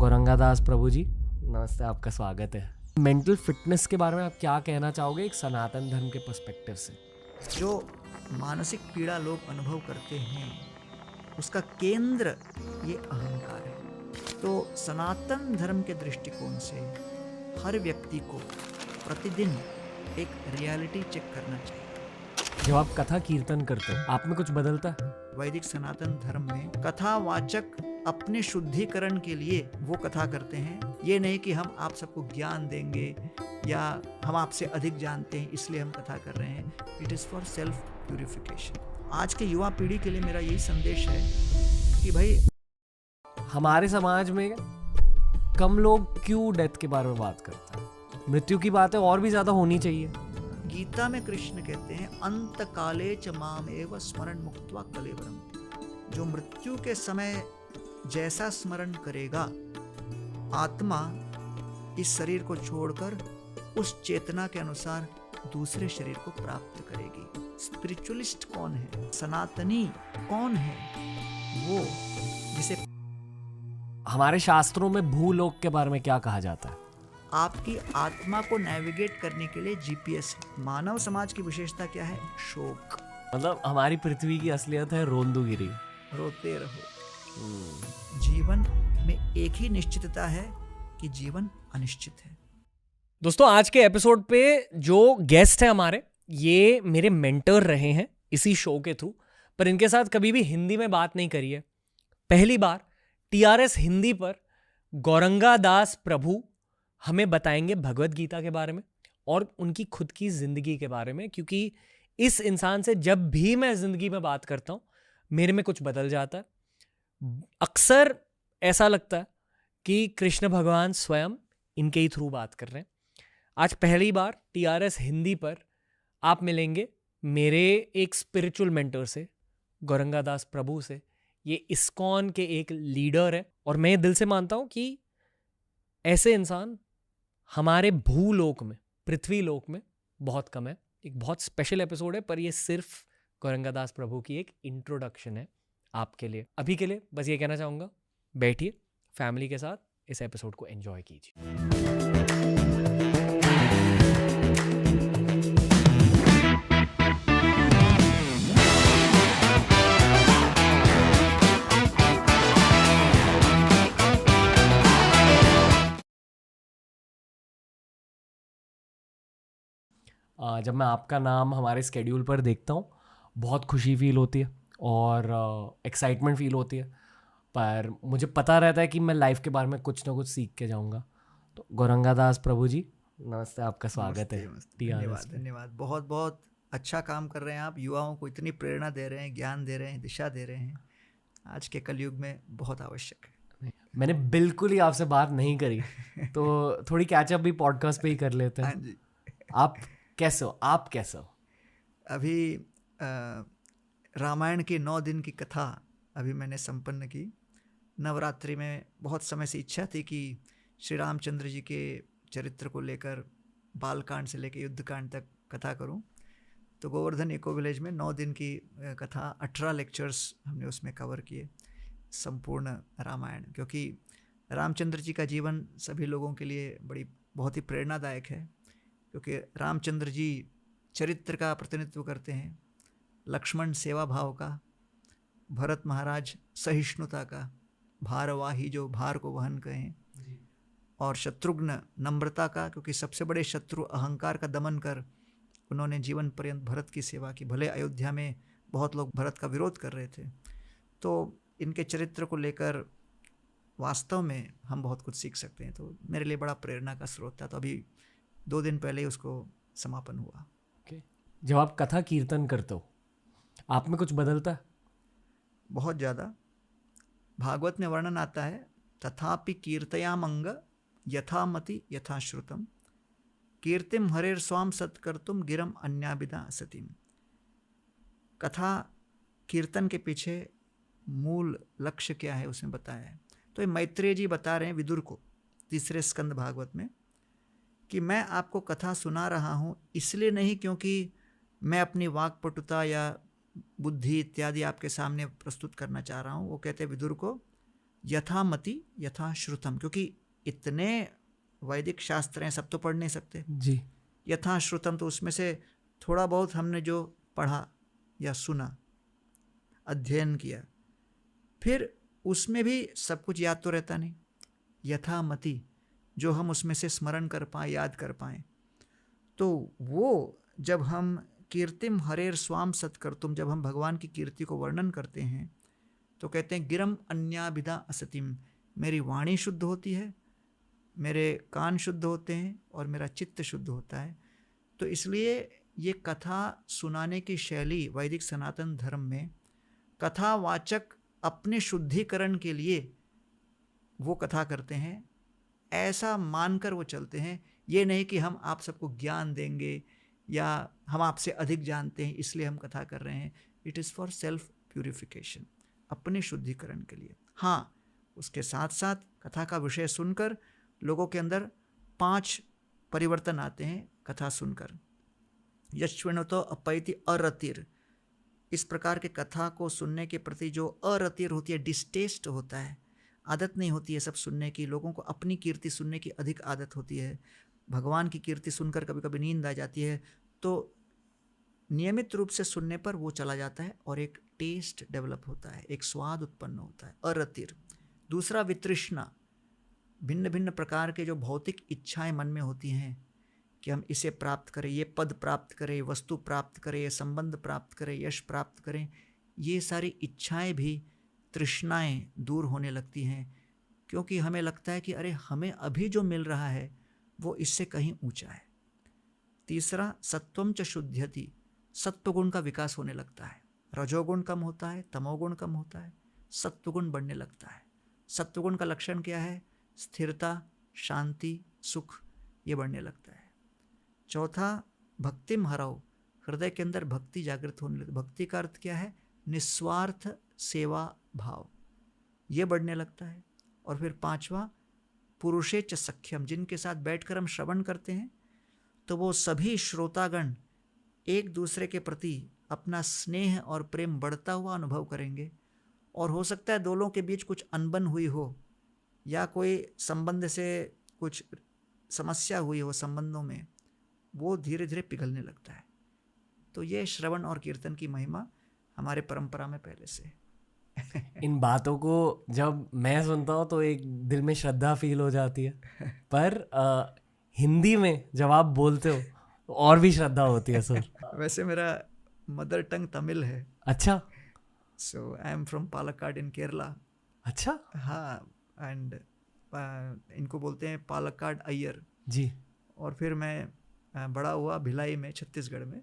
गौरंगादास प्रभु जी, नमस्ते, आपका स्वागत है। मेंटल फिटनेस के बारे में आप क्या कहना चाहोगे एक सनातन धर्म के पर्सपेक्टिव से? जो मानसिक पीड़ा लोग अनुभव करते हैं उसका केंद्र ये अहंकार है। तो सनातन धर्म के दृष्टिकोण से हर व्यक्ति को प्रतिदिन एक रियलिटी चेक करना चाहिए। जब आप कथा कीर्तन करते हो आप में कुछ बदलता है? वैदिक सनातन धर्म में कथावाचक अपने शुद्धिकरण के लिए वो कथा करते हैं। ये नहीं कि हम आप सबको ज्ञान देंगे या हम आपसे अधिक जानते हैं इसलिए हम कथा कर रहे हैं। It is for self purification. आज के युवा पीढ़ी के लिए मेरा यही संदेश है कि भाई, हमारे समाज में कम लोग क्यों डेथ के बारे में बात करते हैं? मृत्यु की बातें और भी ज्यादा होनी चाहिए। गीता में कृष्ण कहते हैं अंत काले च मामेव स्मरण मुक्त्वा कलेवरम। जो मृत्यु के समय जैसा स्मरण करेगा, आत्मा इस शरीर को छोड़कर उस चेतना के अनुसार दूसरे शरीर को प्राप्त करेगी। स्पिरिचुअलिस्ट कौन है? सनातनी कौन है? वो जिसे हमारे शास्त्रों में भूलोक के बारे में क्या कहा जाता है? आपकी आत्मा को नेविगेट करने के लिए जीपीएस है। मानव समाज की विशेषता क्या है? शोक। मतलब हमारी पृथ्वी की असलियत है रोंदूगिरी, रोते रहो। जीवन में एक ही निश्चितता है कि जीवन अनिश्चित है। दोस्तों, आज के एपिसोड पे जो गेस्ट है हमारे, ये मेरे मेंटर रहे हैं इसी शो के थ्रू, पर इनके साथ कभी भी हिंदी में बात नहीं करी है। पहली बार टीआरएस हिंदी पर गौरंगादास प्रभु हमें बताएंगे भगवत गीता के बारे में और उनकी खुद की जिंदगी के बारे में, क्योंकि इस इंसान से जब भी मैं जिंदगी में बात करता हूं मेरे में कुछ बदल जाता है। अक्सर ऐसा लगता है कि कृष्ण भगवान स्वयं इनके ही थ्रू बात कर रहे हैं। आज पहली बार टीआरएस हिंदी पर आप मिलेंगे मेरे एक स्पिरिचुअल मेंटर से, गौरंगादास प्रभु से। ये इस्कॉन के एक लीडर है और मैं दिल से मानता हूं कि ऐसे इंसान हमारे भूलोक में, पृथ्वी लोक में बहुत कम है। एक बहुत स्पेशल एपिसोड है, पर ये सिर्फ गौरंगादास प्रभु की एक इंट्रोडक्शन है आपके लिए। अभी के लिए बस ये कहना चाहूँगा, बैठिए फैमिली के साथ इस एपिसोड को एंजॉय कीजिए। जब मैं आपका नाम हमारे स्केड्यूल पर देखता हूँ बहुत खुशी फील होती है और एक्साइटमेंट फील होती है, पर मुझे पता रहता है कि मैं लाइफ के बारे में कुछ ना कुछ सीख के जाऊँगा। तो गौरंगादास प्रभु जी, नमस्ते, आपका स्वागत है। धन्यवाद धन्यवाद। बहुत बहुत अच्छा काम कर रहे हैं आप। युवाओं को इतनी प्रेरणा दे रहे हैं, ज्ञान दे रहे हैं, दिशा दे रहे हैं। आज के कलयुग में बहुत आवश्यक है। मैंने बिल्कुल ही आपसे बात नहीं करी तो थोड़ी कैचअप भी पॉडकास्ट पे ही कर लेते हैं। हाँ जी। आप कैसे हो? आप कैसे हो? अभी रामायण की 9 दिन की कथा अभी मैंने संपन्न की। नवरात्रि में बहुत समय से इच्छा थी कि श्री रामचंद्र जी के चरित्र को लेकर बालकांड से लेकर युद्धकांड तक कथा करूं। तो गोवर्धन इको विलेज में 9 दिन की कथा, 18 लेक्चर्स हमने उसमें कवर किए, संपूर्ण रामायण। क्योंकि रामचंद्र जी का जीवन सभी लोगों के लिए बहुत ही प्रेरणादायक है, क्योंकि रामचंद्र जी चरित्र का प्रतिनिधित्व करते हैं, लक्ष्मण सेवा भाव का, भरत महाराज सहिष्णुता का, भारवाही जो भार को वहन करें, और शत्रुघ्न नम्रता का, क्योंकि सबसे बड़े शत्रु अहंकार का दमन कर उन्होंने जीवन पर्यंत भरत की सेवा की। भले अयोध्या में बहुत लोग भरत का विरोध कर रहे थे। तो इनके चरित्र को लेकर वास्तव में हम बहुत कुछ सीख सकते हैं। तो मेरे लिए बड़ा प्रेरणा का स्रोत था। तो अभी 2 दिन पहले ही उसको समापन हुआ। जब आप कथा कीर्तन करते हो आप में कुछ बदलता है? बहुत ज़्यादा। भागवत में वर्णन आता है, तथापि कीर्तयामंग यथामति यथाश्रुतम कीर्तिम हरेर स्वाम सत्कर्तुम गिरम अन्याभिदा सतीम। कथा कीर्तन के पीछे मूल लक्ष्य क्या है उसमें बताया है। तो ये मैत्रेय जी बता रहे हैं विदुर को 3 स्कंद भागवत में कि मैं आपको कथा सुना रहा हूँ इसलिए नहीं क्योंकि मैं अपनी वाक्पटुता या बुद्धि इत्यादि आपके सामने प्रस्तुत करना चाह रहा हूँ। वो कहते हैं विदुर को, यथामति यथा श्रुतम, क्योंकि इतने वैदिक शास्त्र हैं, सब तो पढ़ नहीं सकते जी। यथा श्रुतम, तो उसमें से थोड़ा बहुत हमने जो पढ़ा या सुना, अध्ययन किया, फिर उसमें भी सब कुछ याद तो रहता नहीं। यथामति, जो हम उसमें से स्मरण कर पाएँ, याद कर पाएँ, तो वो जब हम कीर्तिम हरेर स्वाम सत्कर्तुम, जब हम भगवान की कीर्ति को वर्णन करते हैं तो कहते हैं गिरम अन्याभिधा असतिम, मेरी वाणी शुद्ध होती है, मेरे कान शुद्ध होते हैं और मेरा चित्त शुद्ध होता है। तो इसलिए ये कथा सुनाने की शैली वैदिक सनातन धर्म में कथावाचक अपने शुद्धिकरण के लिए वो कथा करते हैं, ऐसा मानकर वो चलते हैं। ये नहीं कि हम आप सबको ज्ञान देंगे या हम आपसे अधिक जानते हैं इसलिए हम कथा कर रहे हैं। It is for self purification, अपने शुद्धिकरण के लिए। हाँ, उसके साथ साथ कथा का विषय सुनकर लोगों के अंदर 5 परिवर्तन आते हैं कथा सुनकर। यश्विनतो अपैति अरतिर, इस प्रकार के कथा को सुनने के प्रति जो अरतिर होती है, डिस्टेस्ट होता है, आदत नहीं होती है सब सुनने की। लोगों को अपनी कीर्ति सुनने की अधिक आदत होती है, भगवान की कीर्ति सुनकर कभी कभी नींद आ जाती है, तो नियमित रूप से सुनने पर वो चला जाता है और एक टेस्ट डेवलप होता है, एक स्वाद उत्पन्न होता है, अरतिर। दूसरा वितृष्णा, भिन्न भिन्न प्रकार के जो भौतिक इच्छाएं मन में होती हैं कि हम इसे प्राप्त करें, ये पद प्राप्त करें, वस्तु प्राप्त करें, ये संबंध प्राप्त करें, यश प्राप्त करें, ये सारी इच्छाएं भी, तृष्णाएं दूर होने लगती हैं, क्योंकि हमें लगता है कि अरे हमें अभी जो मिल रहा है वो इससे कहीं ऊंचा है। तीसरा सत्वम च शुद्ध्यति, सत्वगुण का विकास होने लगता है, रजोगुण कम होता है, तमोगुण कम होता है, सत्वगुण बढ़ने लगता है। सत्वगुण का लक्षण क्या है? स्थिरता, शांति, सुख, ये बढ़ने लगता है। चौथा भक्तिम हराओ, हृदय के अंदर भक्ति जागृत होने लगती। भक्ति का अर्थ क्या है? निस्वार्थ सेवा भाव, ये बढ़ने लगता है। और फिर पांचवा पुरुषे च सख्यम, जिनके साथ बैठकर हम श्रवण करते हैं तो वो सभी श्रोतागण एक दूसरे के प्रति अपना स्नेह और प्रेम बढ़ता हुआ अनुभव करेंगे। और हो सकता है दोनों के बीच कुछ अनबन हुई हो या कोई संबंध से कुछ समस्या हुई हो संबंधों में, वो धीरे धीरे पिघलने लगता है। तो ये श्रवण और कीर्तन की महिमा हमारे परंपरा में पहले से है। इन बातों को जब मैं सुनता हूँ तो एक दिल में श्रद्धा फील हो जाती है, पर हिंदी में जब आप बोलते हो तो और भी श्रद्धा होती है सर। वैसे मेरा मदर टंग तमिल है। अच्छा। सो आई एम फ्रॉम पालक्काड इन केरला। अच्छा। हाँ, एंड इनको बोलते हैं पालक्काड अय्यर जी। और फिर मैं बड़ा हुआ भिलाई में, छत्तीसगढ़ में,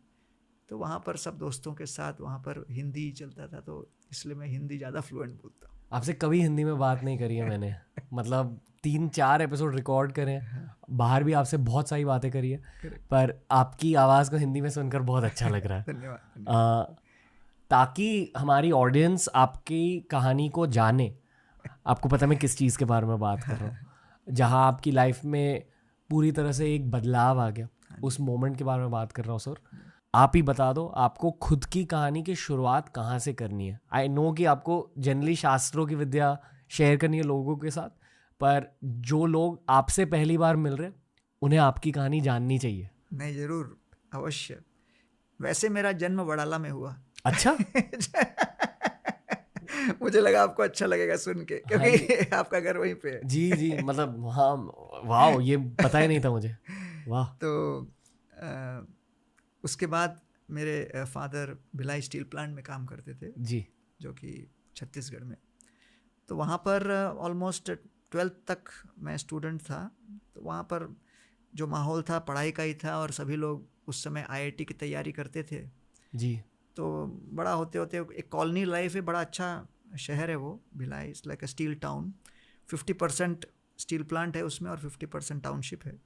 तो वहाँ पर सब दोस्तों के साथ वहाँ पर हिंदी चलता था, तो इसलिए मैं हिंदी ज़्यादा फ्लुएंट बोलता हूँ। आपसे कभी हिंदी में बात नहीं करी है मैंने, मतलब 3-4 एपिसोड रिकॉर्ड करे हैं, बाहर भी आपसे बहुत सारी बातें करी है, पर आपकी आवाज़ को हिंदी में सुनकर बहुत अच्छा लग रहा है। धन्यवाद। ताकि हमारी ऑडियंस आपकी कहानी को जाने। आपको पता है मैं किस चीज़ के बारे में बात कर रहा हूँ, जहाँ आपकी लाइफ में पूरी तरह से एक बदलाव आ गया, उस मोमेंट के बारे में बात कर रहा हूँ सर। आप ही बता दो, आपको खुद की कहानी की शुरुआत कहाँ से करनी है? आई नो कि आपको जनरली शास्त्रों की विद्या शेयर करनी है लोगों के साथ, पर जो लोग आपसे पहली बार मिल रहे उन्हें आपकी कहानी जाननी चाहिए। नहीं, ज़रूर, अवश्य। वैसे मेरा जन्म वडाला में हुआ। अच्छा। मुझे लगा आपको अच्छा लगेगा सुन के, क्योंकि आपका घर वहीं पे है। जी जी, मतलब हाँ, वाह, ये पता ही नहीं था मुझे। वाह। तो उसके बाद मेरे फादर भिलाई स्टील प्लांट में काम करते थे जी, जो कि छत्तीसगढ़ में। तो वहाँ पर ऑलमोस्ट 12th तक मैं स्टूडेंट था। तो वहाँ पर जो माहौल था पढ़ाई का ही था और सभी लोग उस समय IIT की तैयारी करते थे जी। तो बड़ा होते होते एक कॉलोनी लाइफ है, बड़ा अच्छा शहर है वो Bhilai, it's like a steel town. 50% steel plant है उसमें और 50% टाउनशिप है।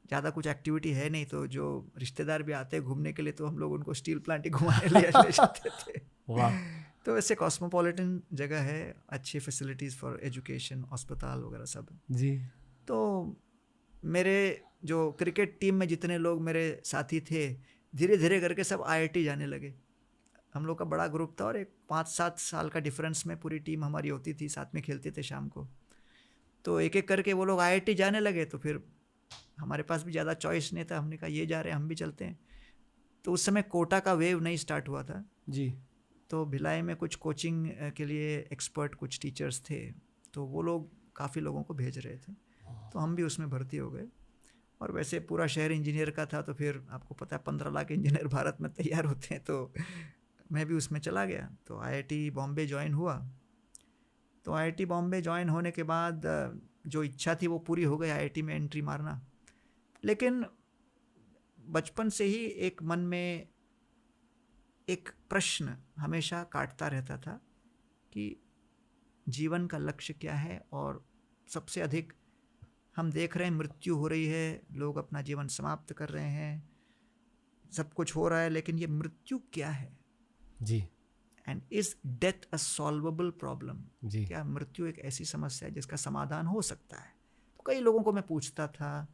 ज़्यादा कुछ एक्टिविटी है नहीं, तो जो रिश्तेदार भी आते हैं घूमने के लिए तो हम लोग उनको स्टील प्लांट ही घुमाने ले जाते थे। वाह। तो वैसे कॉस्मोपॉलिटन जगह है, अच्छी फैसिलिटीज़ फॉर एजुकेशन, अस्पताल वगैरह सब जी। तो मेरे जो क्रिकेट टीम में जितने लोग मेरे साथी थे, धीरे धीरे करके सब IIT जाने लगे। हम लोग का बड़ा ग्रुप था और एक 5-7 साल का डिफरेंस में पूरी टीम हमारी होती थी, साथ में खेलते थे शाम को। तो एक एक करके वो लोग IIT जाने लगे, तो फिर हमारे पास भी ज़्यादा चॉइस नहीं था, हमने कहा ये जा रहे हैं हम भी चलते हैं। तो उस समय कोटा का वेव नहीं स्टार्ट हुआ था जी। तो भिलाई में कुछ कोचिंग के लिए एक्सपर्ट कुछ टीचर्स थे, तो वो लोग काफ़ी लोगों को भेज रहे थे, तो हम भी उसमें भर्ती हो गए। और वैसे पूरा शहर इंजीनियर का था, तो फिर आपको पता है 15 लाख इंजीनियर भारत में तैयार होते हैं, तो मैं भी उसमें चला गया। तो IIT बॉम्बे ज्वाइन हुआ। तो IIT बॉम्बे ज्वाइन होने के बाद जो इच्छा थी वो पूरी हो गई, IIT में एंट्री मारना। लेकिन बचपन से ही एक मन में एक प्रश्न हमेशा काटता रहता था कि जीवन का लक्ष्य क्या है। और सबसे अधिक हम देख रहे हैं मृत्यु हो रही है, लोग अपना जीवन समाप्त कर रहे हैं, सब कुछ हो रहा है, लेकिन ये मृत्यु क्या है जी। And is death a solvable problem? जी। क्या मृत्यु एक ऐसी समस्या है जिसका समाधान हो सकता है? तो कई लोगों को मैं पूछता था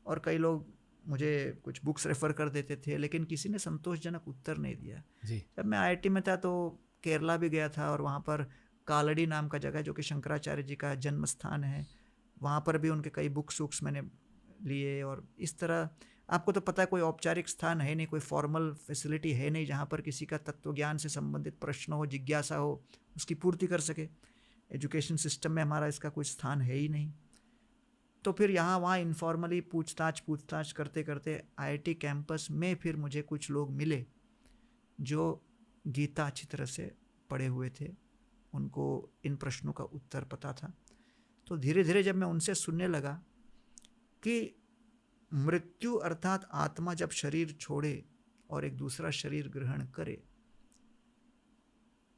और कई लोग मुझे कुछ बुक्स रेफर कर देते थे, लेकिन किसी ने संतोषजनक उत्तर नहीं दिया। जी। जब मैं IIT में था तो केरला भी गया था और वहाँ पर कालड़ी नाम का जगह जो कि शंकराचार्य जी का जन्म स्थान है, वहाँ पर भी उनके कई बुक्स मैंने लिए। और इस तरह आपको तो पता है कोई औपचारिक स्थान है नहीं, कोई फॉर्मल फैसिलिटी है नहीं जहाँ पर किसी का तत्वज्ञान से संबंधित प्रश्न हो, जिज्ञासा हो, उसकी पूर्ति कर सके। एजुकेशन सिस्टम में हमारा इसका कोई स्थान है ही नहीं। तो फिर यहाँ वहाँ इनफॉर्मली पूछताछ करते करते IIT कैंपस में फिर मुझे कुछ लोग मिले जो गीता अच्छी तरह से पढ़े हुए थे, उनको इन प्रश्नों का उत्तर पता था। तो धीरे धीरे जब मैं उनसे सुनने लगा कि मृत्यु अर्थात आत्मा जब शरीर छोड़े और एक दूसरा शरीर ग्रहण करे,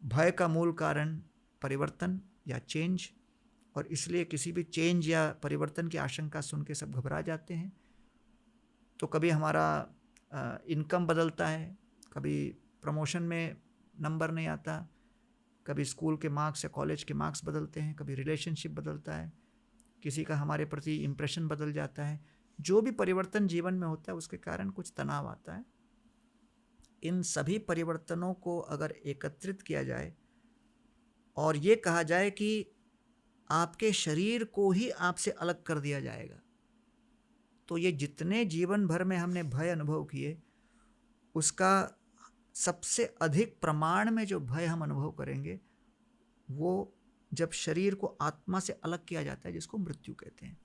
भय का मूल कारण परिवर्तन या चेंज, और इसलिए किसी भी चेंज या परिवर्तन की आशंका सुन के सब घबरा जाते हैं। तो कभी हमारा इनकम बदलता है, कभी प्रमोशन में नंबर नहीं आता, कभी स्कूल के मार्क्स या कॉलेज के मार्क्स बदलते हैं, कभी रिलेशनशिप बदलता है, किसी का हमारे प्रति इम्प्रेशन बदल जाता है। जो भी परिवर्तन जीवन में होता है उसके कारण कुछ तनाव आता है। इन सभी परिवर्तनों को अगर एकत्रित किया जाए और ये कहा जाए कि आपके शरीर को ही आपसे अलग कर दिया जाएगा, तो ये जितने जीवन भर में हमने भय अनुभव किए उसका सबसे अधिक प्रमाण में जो भय हम अनुभव करेंगे वो जब शरीर को आत्मा से अलग किया जाता है, जिसको मृत्यु कहते हैं,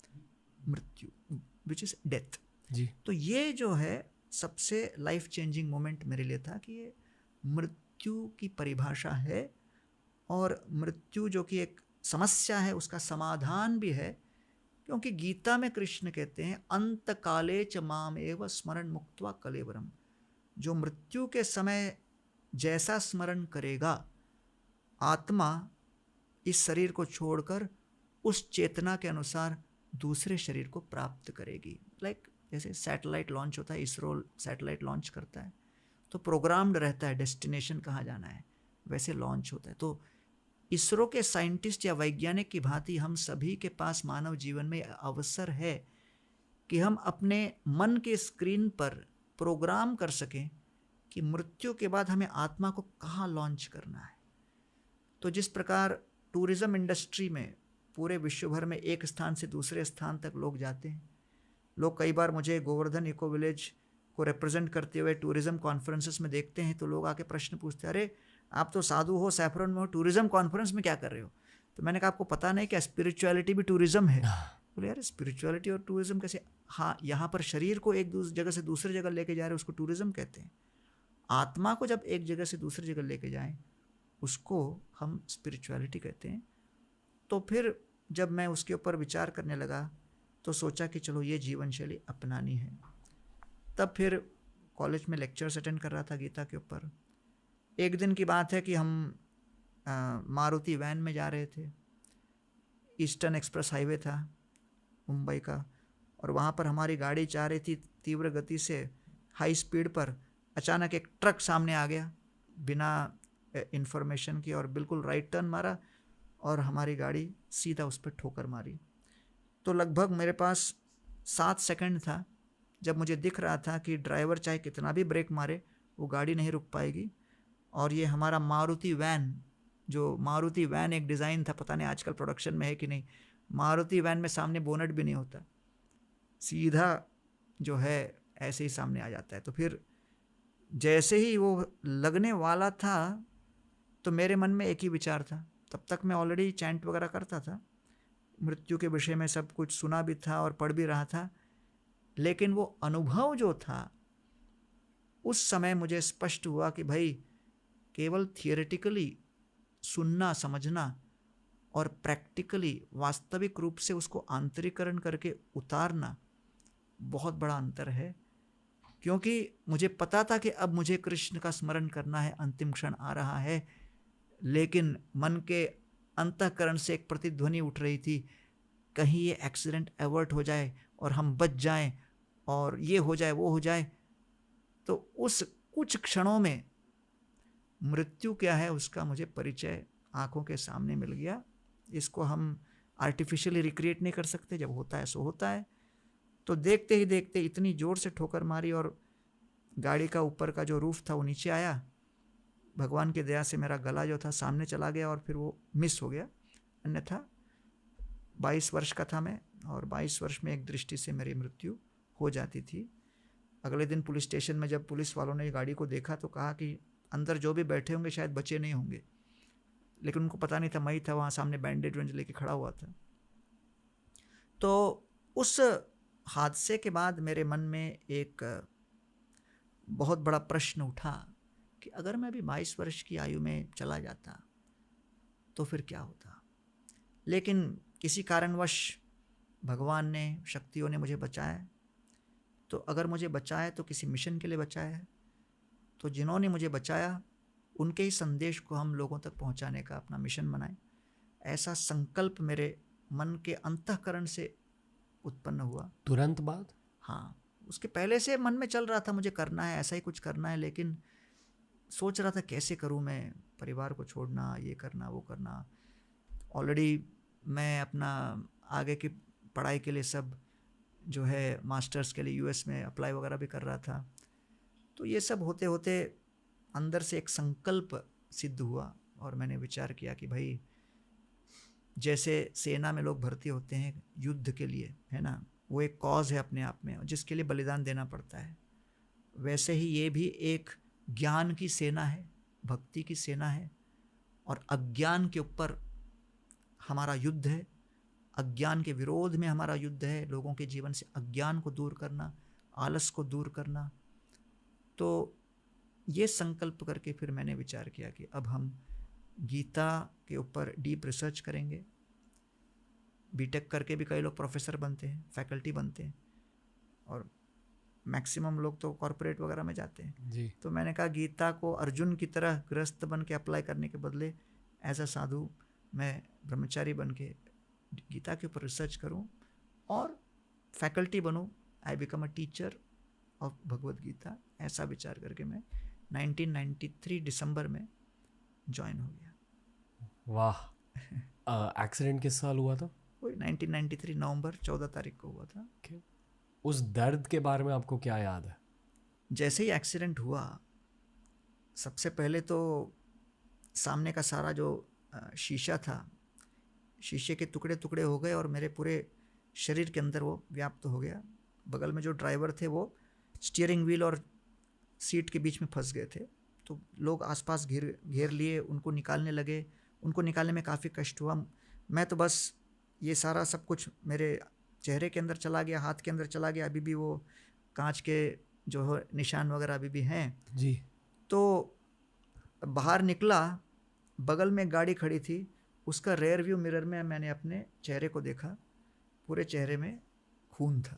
मृत्यु विच इज डेथ। जी। तो ये जो है सबसे लाइफ चेंजिंग मोमेंट मेरे लिए था कि ये मृत्यु की परिभाषा है और मृत्यु जो कि एक समस्या है उसका समाधान भी है। क्योंकि गीता में कृष्ण कहते हैं अंत काले च माम एव स्मरण मुक्त्वा कलेवरम, जो मृत्यु के समय जैसा स्मरण करेगा आत्मा इस शरीर को छोड़कर उस चेतना के अनुसार दूसरे शरीर को प्राप्त करेगी। लाइक जैसे सैटेलाइट लॉन्च होता है, इसरो सैटेलाइट लॉन्च करता है तो प्रोग्राम्ड रहता है डेस्टिनेशन कहाँ जाना है, वैसे लॉन्च होता है। तो इसरो के साइंटिस्ट या वैज्ञानिक की भांति हम सभी के पास मानव जीवन में अवसर है कि हम अपने मन के स्क्रीन पर प्रोग्राम कर सकें कि मृत्यु के बाद हमें आत्मा को कहाँ लॉन्च करना है। तो जिस प्रकार टूरिज़्म इंडस्ट्री में पूरे विश्व भर में एक स्थान से दूसरे स्थान तक लोग जाते हैं, लोग कई बार मुझे गोवर्धन इको विलेज को रिप्रेजेंट करते हुए टूरिज़्म कॉन्फ्रेंसेस में देखते हैं तो लोग आके प्रश्न पूछते हैं, अरे आप तो साधु हो, सैफरन में हो, टूरिज़्म कॉन्फ्रेंस में क्या कर रहे हो? तो मैंने कहा आपको पता नहीं क्या स्पिरिचुअलिटी भी टूरिज़्म है? बोले यार स्पिरिचुअलिटी और टूरिज़्म कैसे? हाँ, यहाँ पर शरीर को एक जगह से दूसरी जगह लेके जा रहे हैं उसको टूरिज़्म कहते हैं। आत्मा को जब एक जगह से दूसरी जगह लेके जाएं उसको हम स्पिरिचुअलिटी कहते हैं। तो फिर जब मैं उसके ऊपर विचार करने लगा तो सोचा कि चलो ये जीवन शैली अपनानी है। तब फिर कॉलेज में लेक्चर्स अटेंड कर रहा था गीता के ऊपर। एक दिन की बात है कि हम मारुति वैन में जा रहे थे, ईस्टर्न एक्सप्रेस हाईवे था मुंबई का, और वहाँ पर हमारी गाड़ी जा रही थी तीव्र गति से हाई स्पीड पर। अचानक एक ट्रक सामने आ गया बिना इंफॉर्मेशन की और बिल्कुल राइट टर्न मारा और हमारी गाड़ी सीधा उस पर ठोकर मारी। तो लगभग मेरे पास 7 सेकंड था जब मुझे दिख रहा था कि ड्राइवर चाहे कितना भी ब्रेक मारे वो गाड़ी नहीं रुक पाएगी और ये हमारा मारुति वैन, जो मारुति वैन एक डिज़ाइन था, पता नहीं आजकल प्रोडक्शन में है कि नहीं, मारुति वैन में सामने बोनट भी नहीं होता, सीधा जो है ऐसे ही सामने आ जाता है। तो फिर जैसे ही वो लगने वाला था तो मेरे मन में एक ही विचार था, तब तक मैं ऑलरेडी चैंट वगैरह करता था, मृत्यु के विषय में सब कुछ सुना भी था और पढ़ भी रहा था, लेकिन वो अनुभव जो था उस समय मुझे स्पष्ट हुआ कि भाई केवल थियोरेटिकली सुनना समझना और प्रैक्टिकली वास्तविक रूप से उसको आंतरिकरण करके उतारना बहुत बड़ा अंतर है। क्योंकि मुझे पता था कि अब मुझे कृष्ण का स्मरण करना है, अंतिम क्षण आ रहा है, लेकिन मन के अंतःकरण से एक प्रतिध्वनि उठ रही थी, कहीं ये एक्सीडेंट अवर्ट हो जाए और हम बच जाएं और ये हो जाए वो हो जाए। तो उस कुछ क्षणों में मृत्यु क्या है उसका मुझे परिचय आंखों के सामने मिल गया। इसको हम आर्टिफिशियली रिक्रिएट नहीं कर सकते, जब होता है सो होता है। तो देखते ही देखते इतनी ज़ोर से ठोकर मारी और गाड़ी का ऊपर का जो रूफ था वो नीचे आया। भगवान की दया से मेरा गला जो था सामने चला गया और फिर वो मिस हो गया। अन्यथा 22 वर्ष का था मैं, और 22 वर्ष में एक दृष्टि से मेरी मृत्यु हो जाती थी। अगले दिन पुलिस स्टेशन में जब पुलिस वालों ने गाड़ी को देखा तो कहा कि अंदर जो भी बैठे होंगे शायद बचे नहीं होंगे, लेकिन उनको पता नहीं था मैं ही था वहाँ सामने बैंडेज वेंज लेके खड़ा हुआ था। तो उस हादसे के बाद मेरे मन में एक बहुत बड़ा प्रश्न उठा कि अगर मैं अभी 22 वर्ष की आयु में चला जाता तो फिर क्या होता। लेकिन किसी कारणवश भगवान ने, शक्तियों ने मुझे बचाया। तो अगर मुझे बचाया तो किसी मिशन के लिए बचाया है, तो जिन्होंने मुझे बचाया उनके ही संदेश को हम लोगों तक पहुंचाने का अपना मिशन बनाएं, ऐसा संकल्प मेरे मन के अंतःकरण से उत्पन्न हुआ। तुरंत बाद? हाँ, उसके पहले से मन में चल रहा था मुझे करना है, ऐसा ही कुछ करना है, लेकिन सोच रहा था कैसे करूँ मैं, परिवार को छोड़ना, ये करना वो करना। ऑलरेडी मैं अपना आगे की पढ़ाई के लिए सब जो है मास्टर्स के लिए यूएस में अप्लाई वगैरह भी कर रहा था। तो ये सब होते होते अंदर से एक संकल्प सिद्ध हुआ और मैंने विचार किया कि भाई जैसे सेना में लोग भर्ती होते हैं युद्ध के लिए, है ना, वो एक कॉज है अपने आप में जिसके लिए बलिदान देना पड़ता है, वैसे ही ये भी एक ज्ञान की सेना है, भक्ति की सेना है, और अज्ञान के ऊपर हमारा युद्ध है, अज्ञान के विरोध में हमारा युद्ध है, लोगों के जीवन से अज्ञान को दूर करना, आलस को दूर करना। तो ये संकल्प करके फिर मैंने विचार किया कि अब हम गीता के ऊपर डीप रिसर्च करेंगे। बीटेक करके भी कई लोग प्रोफेसर बनते हैं, फैकल्टी बनते हैं, और मैक्सिमम लोग तो कॉरपोरेट वगैरह में जाते हैं जी। तो मैंने कहा गीता को अर्जुन की तरह गृहस्थ बन के अप्लाई करने के बदले एज अ साधु मैं ब्रह्मचारी बन के गीता के ऊपर रिसर्च करूं और फैकल्टी बनूं, I become a teacher of Bhagavad Gita. ऐसा विचार करके मैं 1993 दिसंबर में ज्वाइन हो गया। वाह। एक्सीडेंट किस साल हुआ था? वही 1993 नवंबर 14 तारीख को हुआ था। उस दर्द के बारे में आपको क्या याद है? जैसे ही एक्सीडेंट हुआ, सबसे पहले तो सामने का सारा जो शीशा था, शीशे के टुकड़े टुकड़े हो गए और मेरे पूरे शरीर के अंदर वो व्याप्त हो गया। बगल में जो ड्राइवर थे वो स्टीयरिंग व्हील और सीट के बीच में फंस गए थे, तो लोग आसपास घेर लिए, उनको निकालने लगे। उनको निकालने में काफ़ी कष्ट हुआ। मैं तो बस ये सारा सब कुछ मेरे चेहरे के अंदर चला गया, हाथ के अंदर चला गया, अभी भी वो कांच के जो है निशान वगैरह अभी भी हैं जी। तो बाहर निकला, बगल में गाड़ी खड़ी थी, उसका रेयर व्यू मिरर में मैंने अपने चेहरे को देखा, पूरे चेहरे में खून था।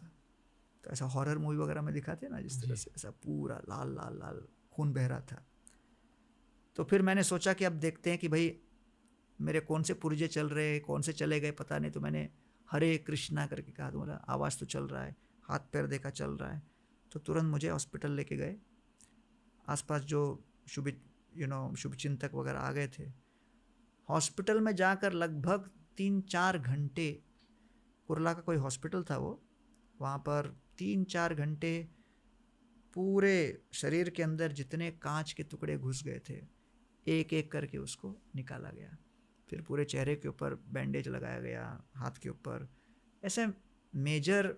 तो ऐसा हॉरर मूवी वगैरह में दिखाते हैं ना, जिस तरह से ऐसा पूरा लाल लाल लाल खून बह रहा था। तो फिर मैंने सोचा कि अब देखते हैं कि भाई मेरे कौन से पुर्जे चल रहे, कौन से चले गए पता नहीं। तो मैंने हरे कृष्णा करके कहा, तो बोला आवाज़ तो चल रहा है, हाथ पैर देखा चल रहा है। तो तुरंत मुझे हॉस्पिटल लेके गए। आसपास जो शुभ चिंतक वगैरह आ गए थे। हॉस्पिटल में जाकर लगभग 3-4 घंटे, कुर्ला का कोई हॉस्पिटल था वो, वहाँ पर 3-4 घंटे पूरे शरीर के अंदर जितने कांच के टुकड़े घुस गए थे, एक एक करके उसको निकाला गया। फिर पूरे चेहरे के ऊपर बैंडेज लगाया गया, हाथ के ऊपर। ऐसे मेजर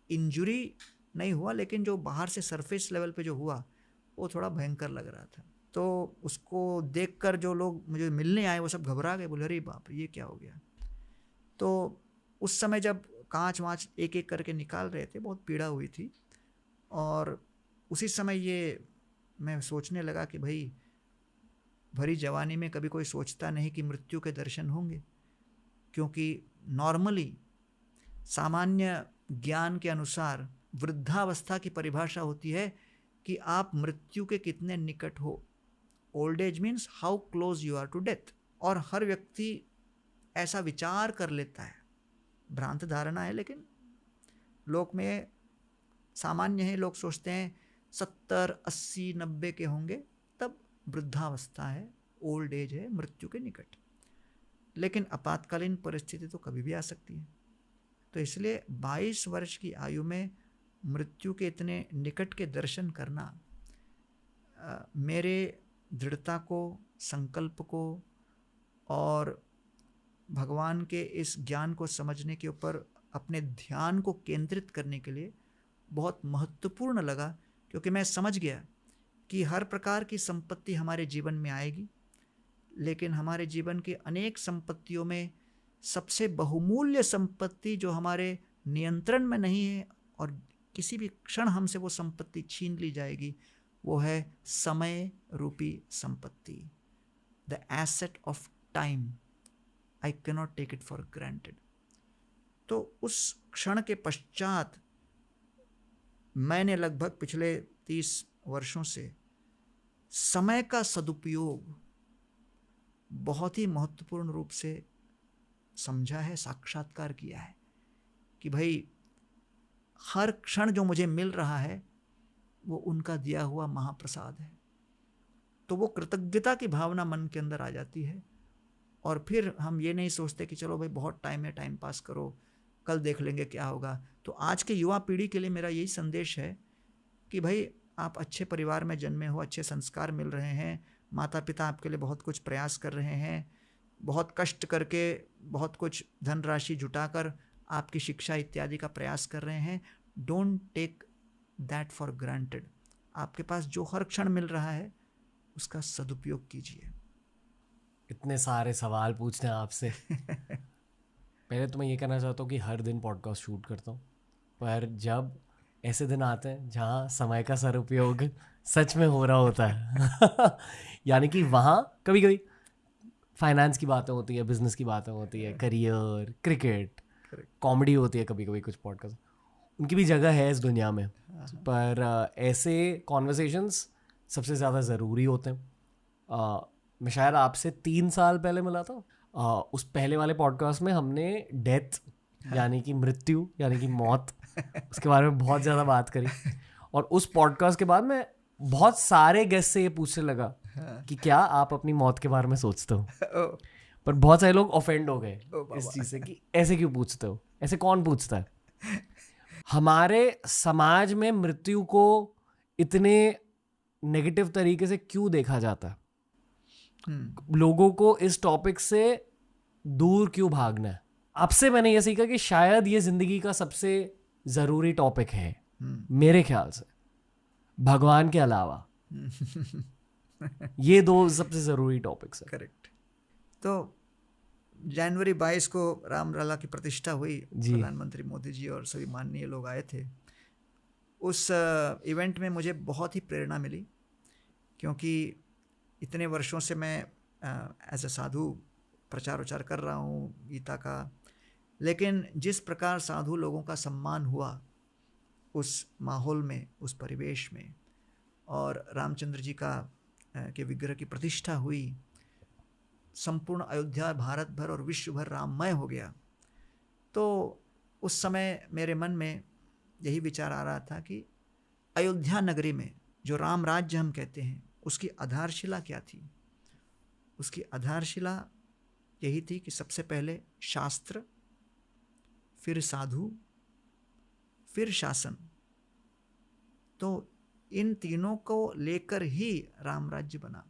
इंजरी नहीं हुआ, लेकिन जो बाहर से सरफेस लेवल पे जो हुआ वो थोड़ा भयंकर लग रहा था। तो उसको देखकर जो लोग मुझे मिलने आए वो सब घबरा गए, बोले अरे बाप रे ये क्या हो गया। तो उस समय जब कांच वाँच एक एक करके निकाल रहे थे, बहुत पीड़ा हुई थी। और उसी समय ये मैं सोचने लगा कि भाई भरी जवानी में कभी कोई सोचता नहीं कि मृत्यु के दर्शन होंगे, क्योंकि नॉर्मली सामान्य ज्ञान के अनुसार वृद्धावस्था की परिभाषा होती है कि आप मृत्यु के कितने निकट हो। Old age means how close you are to death. और हर व्यक्ति ऐसा विचार कर लेता है, भ्रांत धारणा है, लेकिन लोक में सामान्य है। लोग सोचते हैं 70, 80, 90 के होंगे तब वृद्धावस्था है, ओल्ड एज है, मृत्यु के निकट। लेकिन आपातकालीन परिस्थिति तो कभी भी आ सकती है। तो इसलिए 22 वर्ष की आयु में मृत्यु के इतने निकट के दर्शन करना मेरे दृढ़ता को, संकल्प को और भगवान के इस ज्ञान को समझने के ऊपर अपने ध्यान को केंद्रित करने के लिए बहुत महत्वपूर्ण लगा। क्योंकि मैं समझ गया कि हर प्रकार की संपत्ति हमारे जीवन में आएगी, लेकिन हमारे जीवन की अनेक संपत्तियों में सबसे बहुमूल्य संपत्ति जो हमारे नियंत्रण में नहीं है और किसी भी क्षण हमसे वो संपत्ति छीन ली जाएगी, वो है समय रूपी संपत्ति, the asset of time. I can not take it for granted. तो उस क्षण के पश्चात मैंने लगभग पिछले 30 वर्षों से समय का सदुपयोग बहुत ही महत्वपूर्ण रूप से समझा है, साक्षात्कार किया है कि भाई हर क्षण जो मुझे मिल रहा है वो उनका दिया हुआ महाप्रसाद है। तो वो कृतज्ञता की भावना मन के अंदर आ जाती है। और फिर हम ये नहीं सोचते कि चलो भाई बहुत टाइम है, टाइम पास करो, कल देख लेंगे क्या होगा। तो आज के युवा पीढ़ी के लिए मेरा यही संदेश है कि भाई आप अच्छे परिवार में जन्मे हो, अच्छे संस्कार मिल रहे हैं, माता पिता आपके लिए बहुत कुछ प्रयास कर रहे हैं, बहुत कष्ट करके बहुत कुछ धनराशि जुटाकर आपकी शिक्षा इत्यादि का प्रयास कर रहे हैं। Don't take that for granted. आपके पास जो हर क्षण मिल रहा है उसका सदुपयोग कीजिए। इतने सारे सवाल पूछने हैं आपसे। पहले तो मैं ये कहना चाहता हूँ कि हर दिन पॉडकास्ट शूट करता हूँ, पर जब ऐसे दिन आते हैं जहाँ समय का सदुपयोग सच में हो रहा होता है यानी कि वहाँ कभी कभी फाइनेंस की बातें होती है, बिजनेस की बातें होती है, करियर, क्रिकेट, कॉमेडी होती है, कभी कभी कुछ पॉडकास्ट, उनकी भी जगह है इस दुनिया में। पर ऐसे कॉन्वर्सेशंस सबसे ज़्यादा ज़रूरी होते हैं। मैं शायद आपसे 3 साल पहले मिला था। उस पहले वाले पॉडकास्ट में हमने डेथ यानी कि मृत्यु यानी कि मौत उसके बारे में बहुत ज़्यादा बात करी। और उस पॉडकास्ट के बाद मैं बहुत सारे गेस्ट से ये पूछने लगा कि क्या आप अपनी मौत के बारे में सोचते हो। पर बहुत सारे लोग ऑफेंड हो गए इस चीज़ से कि ऐसे क्यों पूछते हो, ऐसे कौन पूछता है। हमारे समाज में मृत्यु को इतने नेगेटिव तरीके से क्यों देखा जाता है, लोगों को इस टॉपिक से दूर क्यों भागना है। आपसे मैंने ये सीखा कि शायद ये जिंदगी का सबसे जरूरी टॉपिक है मेरे ख्याल से, भगवान के अलावा ये 2 सबसे जरूरी टॉपिक्स है। करेक्ट। तो जनवरी 22 को रामलला की प्रतिष्ठा हुई, प्रधानमंत्री मोदी जी और सभी माननीय लोग आए थे। उस इवेंट में मुझे बहुत ही प्रेरणा मिली, क्योंकि इतने वर्षों से मैं एज अ साधु प्रचार उचार कर रहा हूँ गीता का, लेकिन जिस प्रकार साधु लोगों का सम्मान हुआ उस माहौल में, उस परिवेश में, और रामचंद्र जी का के विग्रह की प्रतिष्ठा हुई, संपूर्ण अयोध्या भारत भर और विश्व भर राममय हो गया। तो उस समय मेरे मन में यही विचार आ रहा था कि अयोध्या नगरी में जो राम राज्य हम कहते हैं उसकी आधारशिला क्या थी। उसकी आधारशिला यही थी कि सबसे पहले शास्त्र, फिर साधु, फिर शासन। तो इन तीनों को लेकर ही राम राज्य बना।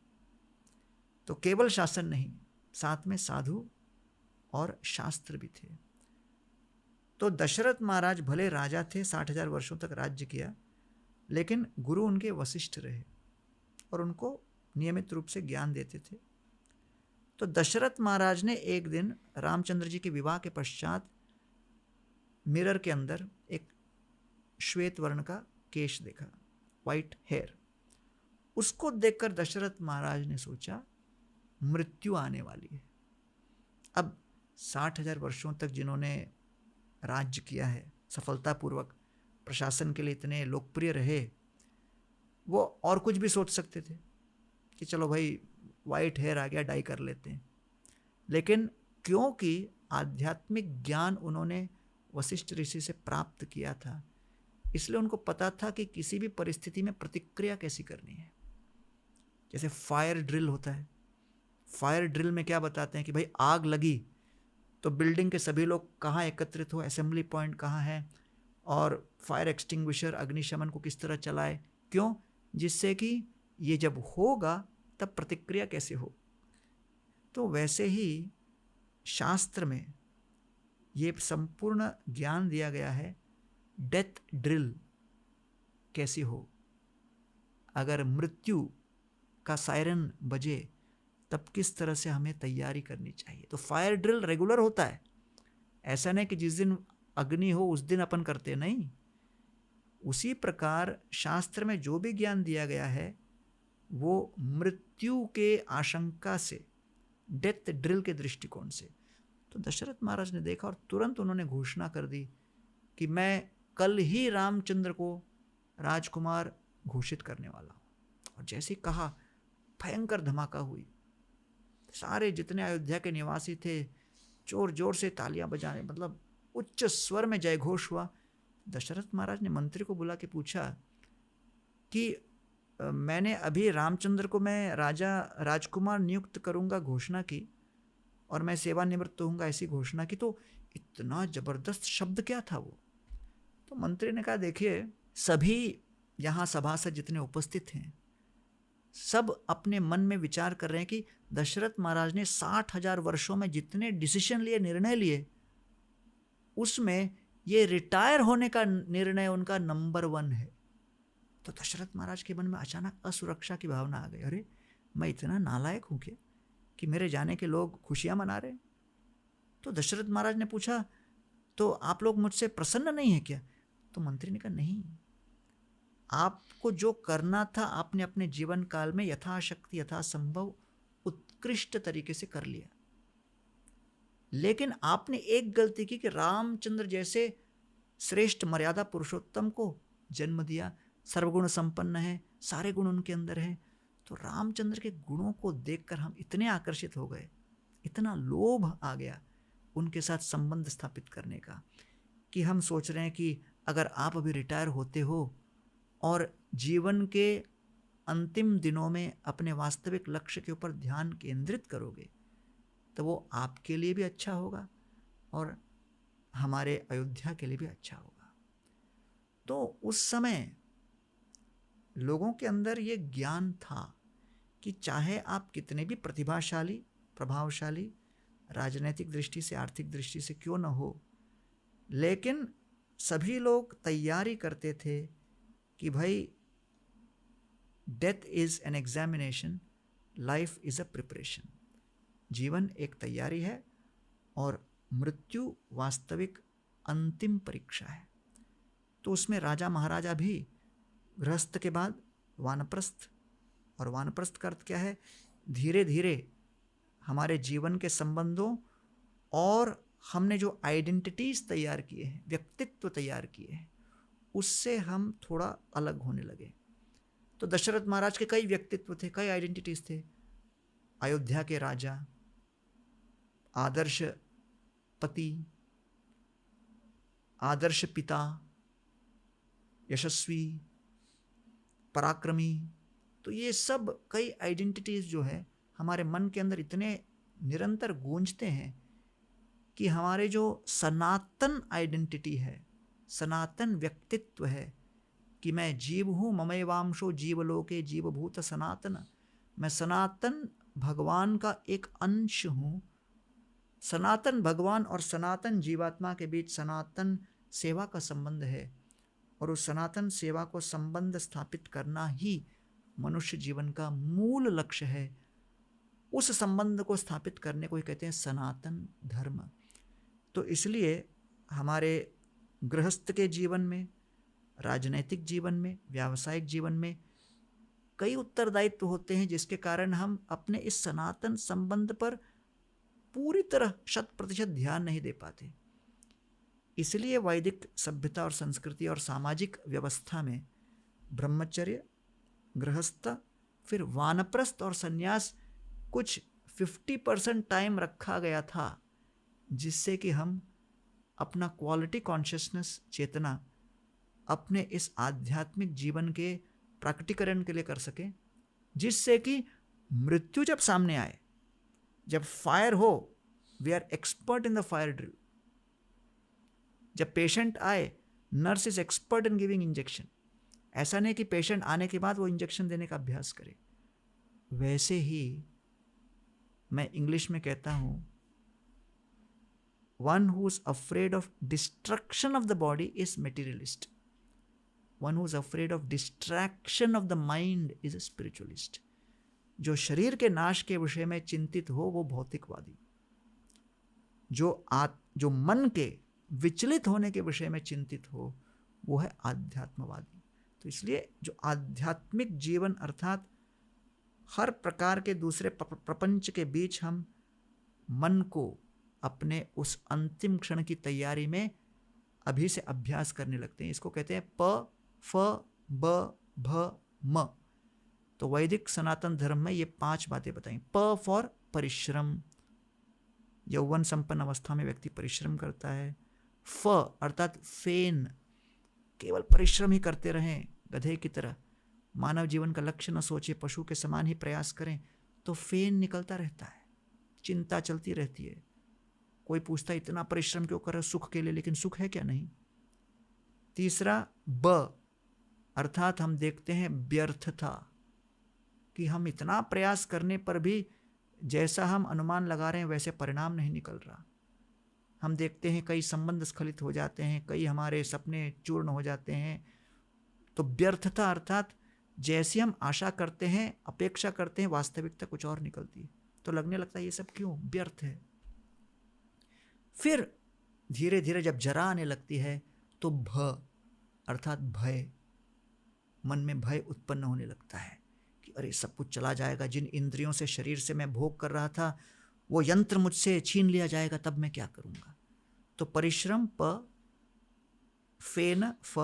तो केवल शासन नहीं, साथ में साधु और शास्त्र भी थे। तो दशरथ महाराज भले राजा थे, 60,000 वर्षों तक राज्य किया, लेकिन गुरु उनके वशिष्ठ रहे और उनको नियमित रूप से ज्ञान देते थे। तो दशरथ महाराज ने एक दिन रामचंद्र जी के विवाह के पश्चात मिरर के अंदर एक श्वेत वर्ण का केश देखा, वाइट हेयर। उसको देखकर दशरथ महाराज ने सोचा मृत्यु आने वाली है। अब 60,000 वर्षों तक जिन्होंने राज्य किया है, सफलतापूर्वक प्रशासन के लिए इतने लोकप्रिय रहे, वो और कुछ भी सोच सकते थे कि चलो भाई वाइट हेयर आ गया, डाई कर लेते हैं। लेकिन क्योंकि आध्यात्मिक ज्ञान उन्होंने वशिष्ठ ऋषि से प्राप्त किया था, इसलिए उनको पता था कि किसी भी परिस्थिति में प्रतिक्रिया कैसी करनी है। जैसे फायर ड्रिल होता है, फायर ड्रिल में क्या बताते हैं कि भाई आग लगी तो बिल्डिंग के सभी लोग कहाँ एकत्रित हो, असेंबली पॉइंट कहाँ है, और फायर एक्सटिंग्विशर अग्निशमन को किस तरह चलाए, क्यों, जिससे कि ये जब होगा तब प्रतिक्रिया कैसे हो। तो वैसे ही शास्त्र में ये संपूर्ण ज्ञान दिया गया है, डेथ ड्रिल कैसी हो, अगर मृत्यु का सायरन बजे तब किस तरह से हमें तैयारी करनी चाहिए। तो फायर ड्रिल रेगुलर होता है, ऐसा नहीं कि जिस दिन अग्नि हो उस दिन अपन करते, नहीं। उसी प्रकार शास्त्र में जो भी ज्ञान दिया गया है वो मृत्यु के आशंका से, डेथ ड्रिल के दृष्टिकोण से। तो दशरथ महाराज ने देखा और तुरंत उन्होंने घोषणा कर दी कि मैं कल ही रामचंद्र को राजकुमार घोषित करने वाला हूँ। और जैसे ही कहा, भयंकर धमाका हुई। सारे जितने अयोध्या के निवासी थे जोर जोर से तालियां बजाने, मतलब उच्च स्वर में जय घोष हुआ। दशरथ महाराज ने मंत्री को बुला के पूछा कि मैंने अभी रामचंद्र को मैं राजकुमार नियुक्त करूंगा घोषणा की, और मैं सेवानिवृत्त होऊंगा ऐसी घोषणा की, तो इतना जबरदस्त शब्द क्या था वो। तो मंत्री ने कहा, देखिए सभी यहाँ सभासद जितने उपस्थित हैं सब अपने मन में विचार कर रहे हैं कि दशरथ महाराज ने 60,000 वर्षों में जितने डिसीजन लिए, निर्णय लिए, उसमें ये रिटायर होने का निर्णय उनका नंबर 1 है। तो दशरथ महाराज के मन में अचानक असुरक्षा की भावना आ गई। अरे मैं इतना नालायक हूं क्या कि मेरे जाने के लोग खुशियां मना रहे। तो दशरथ महाराज ने पूछा, तो आप लोग मुझसे प्रसन्न नहीं है क्या? तो मंत्री ने कहा, नहीं, आपको जो करना था आपने अपने जीवन काल में यथाशक्ति यथासंभव उत्कृष्ट तरीके से कर लिया, लेकिन आपने एक गलती की कि रामचंद्र जैसे श्रेष्ठ मर्यादा पुरुषोत्तम को जन्म दिया। सर्वगुण संपन्न है, सारे गुण उनके अंदर हैं। तो रामचंद्र के गुणों को देखकर हम इतने आकर्षित हो गए, इतना लोभ आ गया उनके साथ संबंध स्थापित करने का, कि हम सोच रहे हैं कि अगर आप अभी रिटायर होते हो और जीवन के अंतिम दिनों में अपने वास्तविक लक्ष्य के ऊपर ध्यान केंद्रित करोगे तो वो आपके लिए भी अच्छा होगा और हमारे अयोध्या के लिए भी अच्छा होगा। तो उस समय लोगों के अंदर ये ज्ञान था कि चाहे आप कितने भी प्रतिभाशाली, प्रभावशाली, राजनीतिक दृष्टि से, आर्थिक दृष्टि से क्यों न हो, लेकिन सभी लोग तैयारी करते थे कि भाई death is an examination, life is a preparation. जीवन एक तैयारी है और मृत्यु वास्तविक अंतिम परीक्षा है। तो उसमें राजा महाराजा भी गृहस्थ के बाद वानप्रस्थ, और वानप्रस्थ का अर्थ क्या है? धीरे धीरे हमारे जीवन के संबंधों और हमने जो आइडेंटिटीज तैयार किए हैं, व्यक्तित्व तैयार किए हैं, उससे हम थोड़ा अलग होने लगे। तो दशरथ महाराज के कई व्यक्तित्व थे, कई आइडेंटिटीज थे। अयोध्या के राजा, आदर्श पति, आदर्श पिता, यशस्वी, पराक्रमी। तो ये सब कई आइडेंटिटीज जो है हमारे मन के अंदर इतने निरंतर गूंजते हैं कि हमारे जो सनातन आइडेंटिटी है, सनातन व्यक्तित्व है कि मैं जीव हूँ, ममैवांशो जीवलोके जीवभूत सनातन, मैं सनातन भगवान का एक अंश हूँ। सनातन भगवान और सनातन जीवात्मा के बीच सनातन सेवा का संबंध है, और उस सनातन सेवा को संबंध स्थापित करना ही मनुष्य जीवन का मूल लक्ष्य है। उस संबंध को स्थापित करने को ही कहते हैं सनातन धर्म। तो इसलिए हमारे गृहस्थ के जीवन में, राजनैतिक जीवन में, व्यावसायिक जीवन में कई उत्तरदायित्व होते हैं, जिसके कारण हम अपने इस सनातन संबंध पर पूरी तरह 100% ध्यान नहीं दे पाते। इसलिए वैदिक सभ्यता और संस्कृति और सामाजिक व्यवस्था में ब्रह्मचर्य, गृहस्थ, फिर वानप्रस्थ और संन्यास कुछ 50% टाइम रखा गया था, जिससे कि हम अपना क्वालिटी कॉन्शियसनेस, चेतना अपने इस आध्यात्मिक जीवन के प्रकटीकरण के लिए कर सकें, जिससे कि मृत्यु जब सामने आए, जब फायर हो, we are expert in the fire drill. जब पेशेंट आए, nurse is expert in giving injection. ऐसा नहीं कि पेशेंट आने के बाद वो इंजेक्शन देने का अभ्यास करे। वैसे ही मैं इंग्लिश में कहता हूं, one who is afraid of destruction of the body is materialist, one who is afraid of distraction of the mind is a spiritualist. जो शरीर के नाश के विषय में चिंतित हो वो भौतिकवादी, जो मन के विचलित होने के विषय में चिंतित हो वो है आध्यात्मवादी। तो इसलिए जो आध्यात्मिक जीवन अर्थात हर प्रकार के दूसरे प्रपंच के बीच हम मन को अपने उस अंतिम क्षण की तैयारी में अभी से अभ्यास करने लगते हैं। इसको कहते हैं प, फ, ब, भ, म। तो वैदिक सनातन धर्म में ये 5 बातें बताई। प फॉर परिश्रम, यौवन संपन्न अवस्था में व्यक्ति परिश्रम करता है। फ अर्थात फेन, केवल परिश्रम ही करते रहें गधे की तरह, मानव जीवन का लक्ष्य न सोचे, पशु के समान ही प्रयास करें, तो फेन निकलता रहता है, चिंता चलती रहती है। कोई पूछता है इतना परिश्रम क्यों कर रहे हो? सुख के लिए, लेकिन सुख है क्या? नहीं। तीसरा ब अर्थात हम देखते हैं व्यर्थता, कि हम इतना प्रयास करने पर भी जैसा हम अनुमान लगा रहे हैं वैसे परिणाम नहीं निकल रहा। हम देखते हैं कई संबंध स्खलित हो जाते हैं, कई हमारे सपने चूर्ण हो जाते हैं। तो व्यर्थता अर्थात जैसी हम आशा करते हैं, अपेक्षा करते हैं, वास्तविकता कुछ और निकलती है, तो लगने लगता है ये सब क्यों व्यर्थ है। फिर धीरे धीरे जब जरा आने लगती है तो भ अर्थात भय, मन में भय उत्पन्न होने लगता है कि अरे सब कुछ चला जाएगा, जिन इंद्रियों से शरीर से मैं भोग कर रहा था वो यंत्र मुझसे छीन लिया जाएगा, तब मैं क्या करूंगा। तो परिश्रम प, फेन फ,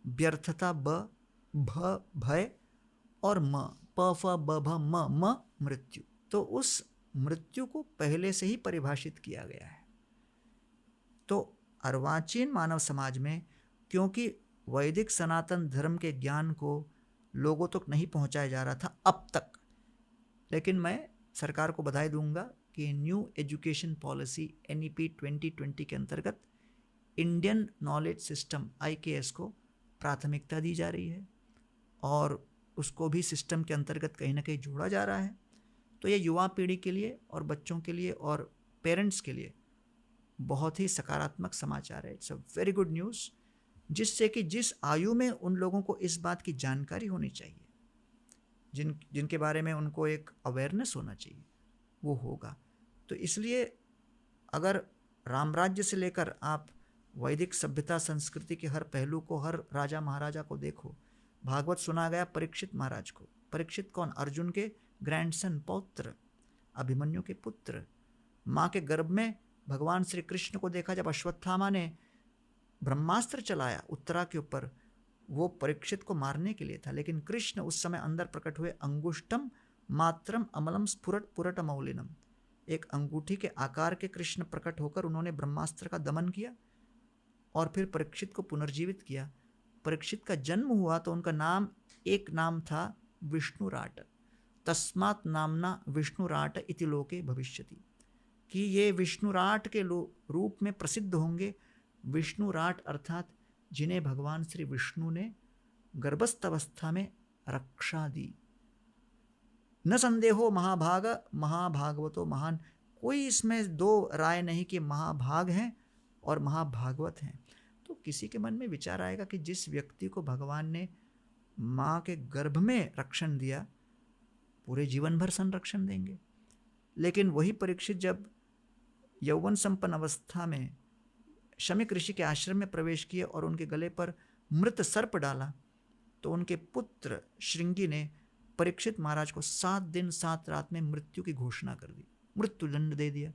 व्यर्थता ब, भ भय और म, प फ ब भ म मृत्यु। तो उस मृत्यु को पहले से ही परिभाषित किया गया है। तो अर्वाचीन मानव समाज में क्योंकि वैदिक सनातन धर्म के ज्ञान को लोगों तक नहीं पहुंचाया जा रहा था अब तक, लेकिन मैं सरकार को बधाई दूंगा कि न्यू एजुकेशन पॉलिसी NEP 2020 के अंतर्गत इंडियन नॉलेज सिस्टम IKS को प्राथमिकता दी जा रही है और उसको भी सिस्टम के अंतर्गत कहीं ना कहीं जोड़ा जा रहा है। तो ये युवा पीढ़ी के लिए और बच्चों के लिए और पेरेंट्स के लिए बहुत ही सकारात्मक समाचार है। It's a very good news, जिससे कि जिस आयु में उन लोगों को इस बात की जानकारी होनी चाहिए, जिनके बारे में उनको एक अवेयरनेस होना चाहिए, वो होगा। तो इसलिए अगर रामराज्य से लेकर आप वैदिक सभ्यता संस्कृति के हर पहलू को, हर राजा महाराजा को देखो। भागवत सुना गया परीक्षित महाराज को। परीक्षित कौन? अर्जुन के ग्रैंडसन, पौत्र, अभिमन्यु के पुत्र। माँ के गर्भ में भगवान श्री कृष्ण को देखा जब अश्वत्थामा ने ब्रह्मास्त्र चलाया उत्तरा के ऊपर, वो परीक्षित को मारने के लिए था, लेकिन कृष्ण उस समय अंदर प्रकट हुए। अंगुष्टम मात्रम अमलम स्फुरट पुरट मौलिनम, एक अंगूठी के आकार के कृष्ण प्रकट होकर उन्होंने ब्रह्मास्त्र का दमन किया और फिर परीक्षित को पुनर्जीवित किया। परीक्षित का जन्म हुआ तो उनका एक नाम था विष्णुराट, तस्मात् नामना विष्णुराट इति लोके भविष्यति, कि ये विष्णुराट के रूप में प्रसिद्ध होंगे। विष्णुराट अर्थात जिन्हें भगवान श्री विष्णु ने गर्भस्थ अवस्था में रक्षा दी। न संदेहो महाभाग महाभागवतो महान। कोई इसमें दो राय नहीं कि महाभाग हैं और महाभागवत हैं। तो किसी के मन में विचार आएगा कि जिस व्यक्ति को भगवान ने माँ के गर्भ में रक्षण दिया, पूरे जीवन भर संरक्षण देंगे। लेकिन वही परीक्षित जब यौवन संपन्न अवस्था में शमिक ऋषि के आश्रम में प्रवेश किए और उनके गले पर मृत सर्प डाला, तो उनके पुत्र श्रृंगी ने परीक्षित महाराज को 7 दिन 7 रात में मृत्यु की घोषणा कर दी, मृत्यु दंड दे दिया।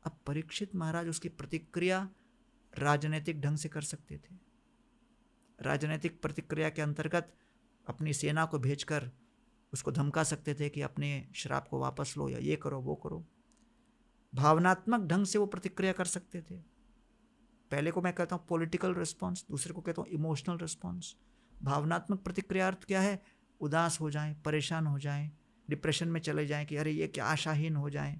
अब परीक्षित महाराज उसकी प्रतिक्रिया राजनीतिक ढंग से कर सकते थे। राजनीतिक प्रतिक्रिया के अंतर्गत अपनी सेना को भेजकर उसको धमका सकते थे कि अपने श्राप को वापस लो या ये करो वो करो। भावनात्मक ढंग से वो प्रतिक्रिया कर सकते थे। पहले को मैं कहता हूँ पॉलिटिकल रिस्पॉन्स, दूसरे को कहता हूँ इमोशनल रिस्पॉन्स। भावनात्मक प्रतिक्रिया अर्थ क्या है? उदास हो जाएं, परेशान हो जाएं, डिप्रेशन में चले जाएं कि अरे ये क्या, आशाहीन हो जाएं।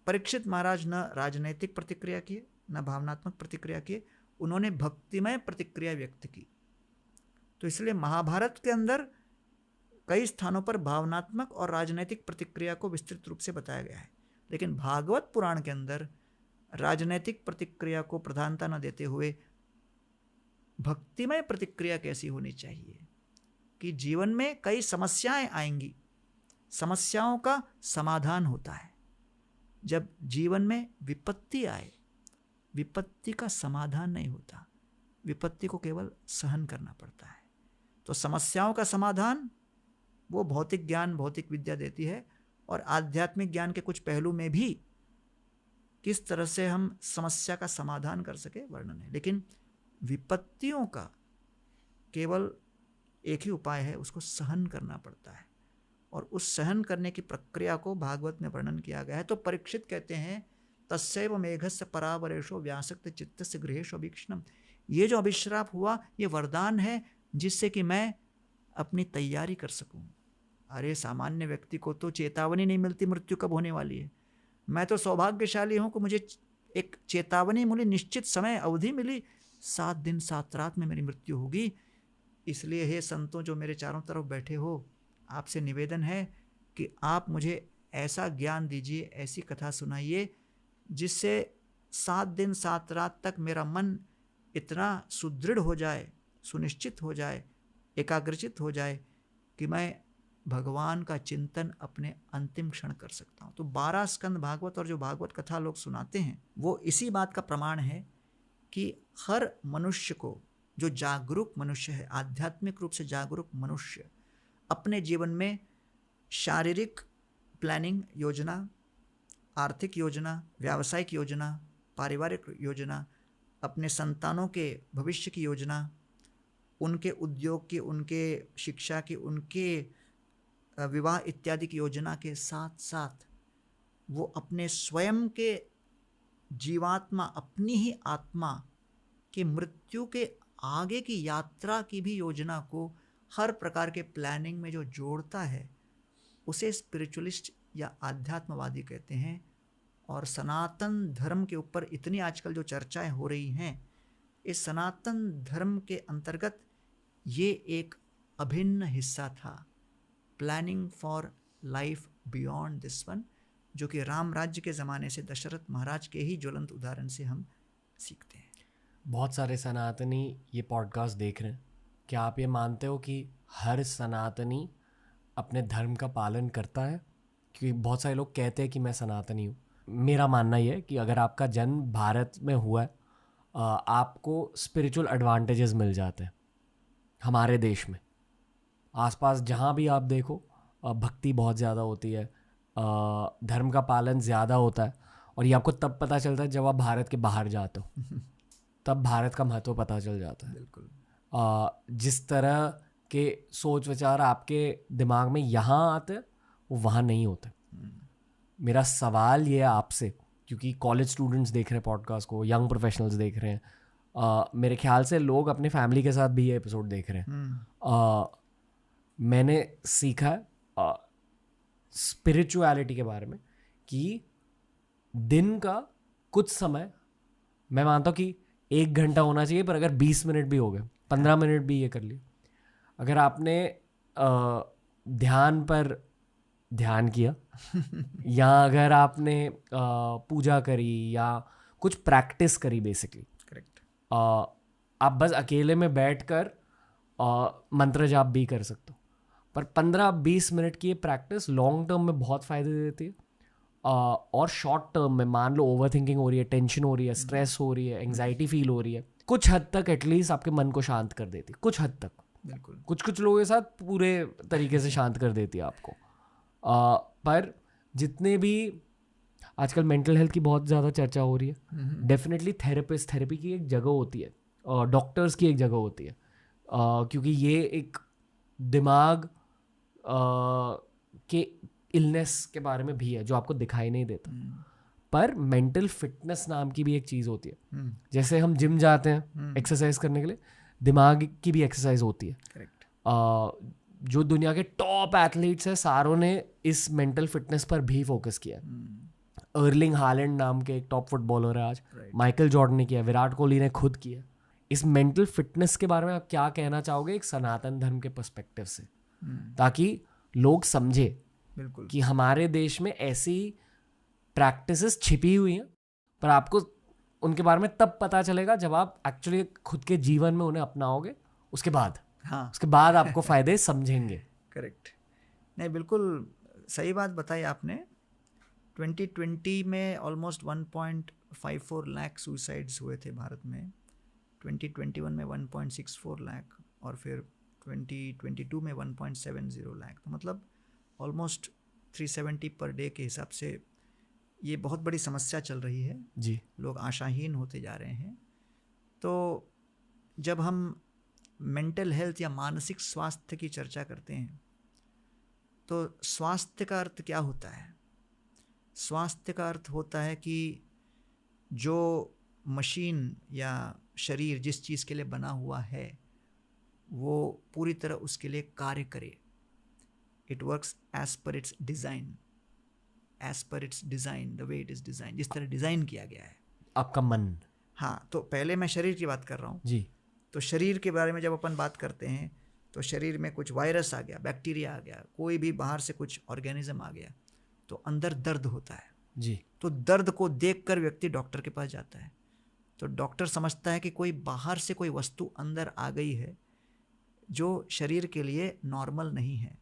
परीक्षित महाराज न राजनैतिक प्रतिक्रिया किए न भावनात्मक प्रतिक्रिया किए, उन्होंने भक्तिमय प्रतिक्रिया व्यक्त की। तो इसलिए महाभारत के अंदर कई स्थानों पर भावनात्मक और राजनैतिक प्रतिक्रिया को विस्तृत रूप से बताया गया है, लेकिन भागवत पुराण के अंदर राजनैतिक प्रतिक्रिया को प्रधानता न देते हुए भक्तिमय प्रतिक्रिया कैसी होनी चाहिए कि जीवन में कई समस्याएं आएंगी, समस्याओं का समाधान होता है। जब जीवन में विपत्ति आए, विपत्ति का समाधान नहीं होता, विपत्ति को केवल सहन करना पड़ता है। तो समस्याओं का समाधान वो भौतिक ज्ञान, भौतिक विद्या देती है, और आध्यात्मिक ज्ञान के कुछ पहलू में भी किस तरह से हम समस्या का समाधान कर सके वर्णन है। लेकिन विपत्तियों का केवल एक ही उपाय है, उसको सहन करना पड़ता है, और उस सहन करने की प्रक्रिया को भागवत में वर्णन किया गया है। तो परीक्षित कहते हैं तस्यैव मेघस्य परावरेशो व्यासक्त चित्तस्य गृहेषु अभीक्ष्णम्। ये जो अभिश्राप हुआ ये वरदान है जिससे कि मैं अपनी तैयारी कर सकूं। अरे सामान्य व्यक्ति को तो चेतावनी नहीं मिलती मृत्यु कब होने वाली है। मैं तो सौभाग्यशाली हूं कि मुझे एक चेतावनी मिली, निश्चित समय अवधि मिली, 7 दिन 7 रात में मेरी मृत्यु होगी। इसलिए हे संतों जो मेरे चारों तरफ बैठे हो, आपसे निवेदन है कि आप मुझे ऐसा ज्ञान दीजिए, ऐसी कथा सुनाइए जिससे 7 दिन 7 रात तक मेरा मन इतना सुदृढ़ हो जाए, सुनिश्चित हो जाए, एकाग्रचित हो जाए कि मैं भगवान का चिंतन अपने अंतिम क्षण कर सकता हूँ। तो 12 स्कंद भागवत और जो भागवत कथा लोग सुनाते हैं वो इसी बात का प्रमाण है कि हर मनुष्य को, जो जागरूक मनुष्य है, आध्यात्मिक रूप से जागरूक मनुष्य, अपने जीवन में शारीरिक प्लानिंग योजना, आर्थिक योजना, व्यावसायिक योजना, पारिवारिक योजना, अपने संतानों के भविष्य की योजना, उनके उद्योग की, उनके शिक्षा की, उनके विवाह इत्यादि की योजना के साथ साथ वो अपने स्वयं के जीवात्मा, अपनी ही आत्मा की मृत्यु के आगे की यात्रा की भी योजना को हर प्रकार के प्लानिंग में जो जोड़ता है उसे स्पिरिचुअलिस्ट या आध्यात्मवादी कहते हैं। और सनातन धर्म के ऊपर इतनी आजकल जो चर्चाएं हो रही हैं, इस सनातन धर्म के अंतर्गत ये एक अभिन्न हिस्सा था, planning for life beyond this one, जो कि राम राज्य के ज़माने से दशरथ महाराज के ही ज्वलंत उदाहरण से हम सीखते हैं। बहुत सारे सनातनी ये पॉडकास्ट देख रहे हैं, क्या आप ये मानते हो कि हर सनातनी अपने धर्म का पालन करता है? क्योंकि बहुत सारे लोग कहते हैं कि मैं सनातनी हूँ। मेरा मानना ये है कि अगर आपका जन्म भारत में हुआ है, आपको स्पिरिचुअल एडवांटेजेस मिल जाते हैं। हमारे देश में आसपास जहाँ भी आप देखो भक्ति बहुत ज़्यादा होती है, धर्म का पालन ज़्यादा होता है, और ये आपको तब पता चलता है जब आप भारत के बाहर जाते हो, तब भारत का महत्व पता चल जाता है। बिल्कुल। जिस तरह के सोच विचार आपके दिमाग में यहाँ आते हैं वो वहाँ नहीं होते। मेरा सवाल ये है आपसे, क्योंकि कॉलेज स्टूडेंट्स देख रहे हैं पॉडकास्ट को, यंग प्रोफेशनल्स देख रहे हैं, मेरे ख्याल से लोग अपने फैमिली के साथ भी ये एपिसोड देख रहे हैं। मैंने सीखा स्पिरिचुअलिटी के बारे में कि दिन का कुछ समय, मैं मानता हूँ कि 1 घंटा होना चाहिए, पर अगर 20 मिनट भी हो गए, 15 मिनट भी ये कर लिए, अगर आपने ध्यान पर ध्यान किया या अगर आपने पूजा करी या कुछ प्रैक्टिस करी बेसिकली, करेक्ट, आप बस अकेले में बैठकर मंत्र जाप भी कर सकते हो, पर 15-20 मिनट की ये प्रैक्टिस लॉन्ग टर्म में बहुत फ़ायदे देती है। और शॉर्ट टर्म में मान लो ओवर थिंकिंग हो रही है, टेंशन हो रही है, स्ट्रेस हो रही है, एंग्जाइटी फील हो रही है, कुछ हद तक एटलीस्ट आपके मन को शांत कर देती है, कुछ हद तक। बिल्कुल, कुछ लोगों के साथ पूरे तरीके से शांत कर देती है आपको। पर जितने भी आजकल मेंटल हेल्थ की बहुत ज़्यादा चर्चा हो रही है, डेफिनेटली थेरेपी की एक जगह होती है, डॉक्टर्स की एक जगह होती है, क्योंकि ये एक दिमाग के इलनेस के बारे में भी है जो आपको दिखाई नहीं देता। पर मेंटल फिटनेस नाम की भी एक चीज़ होती है। जैसे हम जिम जाते हैं एक्सरसाइज करने के लिए, दिमाग की भी एक्सरसाइज होती है। करेक्ट, जो दुनिया के टॉप एथलीट्स हैं सारों ने इस मेंटल फिटनेस पर भी फोकस किया है। अर्लिंग हालैंड नाम के एक टॉप फुटबॉलर है आज, माइकल जॉर्डन ने किया, विराट कोहली ने खुद किया। इस मेंटल फिटनेस के बारे में आप क्या कहना चाहोगे एक सनातन धर्म के पर्सपेक्टिव से, ताकि लोग समझे बिल्कुल कि हमारे देश में ऐसी प्रैक्टिसेस छिपी हुई हैं, पर आपको उनके बारे में तब पता चलेगा जब आप एक्चुअली खुद के जीवन में उन्हें अपनाओगे, उसके बाद आपको फायदे समझेंगे। करेक्ट, नहीं बिल्कुल सही बात बताई आपने। 2020 में ऑलमोस्ट 1.54 लाख सुसाइड्स हुए थे भारत में, 2021 में 1.64 लाख और फिर 2022 में 1.70 लाख। तो मतलब ऑलमोस्ट 370 पर डे के हिसाब से ये बहुत बड़ी समस्या चल रही है जी। लोग आशाहीन होते जा रहे हैं। तो जब हम मेंटल हेल्थ या मानसिक स्वास्थ्य की चर्चा करते हैं तो स्वास्थ्य का अर्थ क्या होता है? स्वास्थ्य का अर्थ होता है कि जो मशीन या शरीर जिस चीज़ के लिए बना हुआ है वो पूरी तरह उसके लिए कार्य करे। It works as per its design, as per its design, the way it is design, जिस तरह डिज़ाइन किया गया है आपका मन। हाँ, तो पहले मैं शरीर की बात कर रहा हूँ जी। तो शरीर के बारे में जब अपन बात करते हैं तो शरीर में कुछ वायरस आ गया, बैक्टीरिया आ गया, कोई भी बाहर से कुछ ऑर्गेनिज्म आ गया तो अंदर दर्द होता है जी। तो दर्द को देखकर व्यक्ति डॉक्टर के पास जाता है। तो डॉक्टर समझता है कि कोई बाहर से कोई वस्तु अंदर आ गई है जो शरीर के लिए नॉर्मल नहीं है,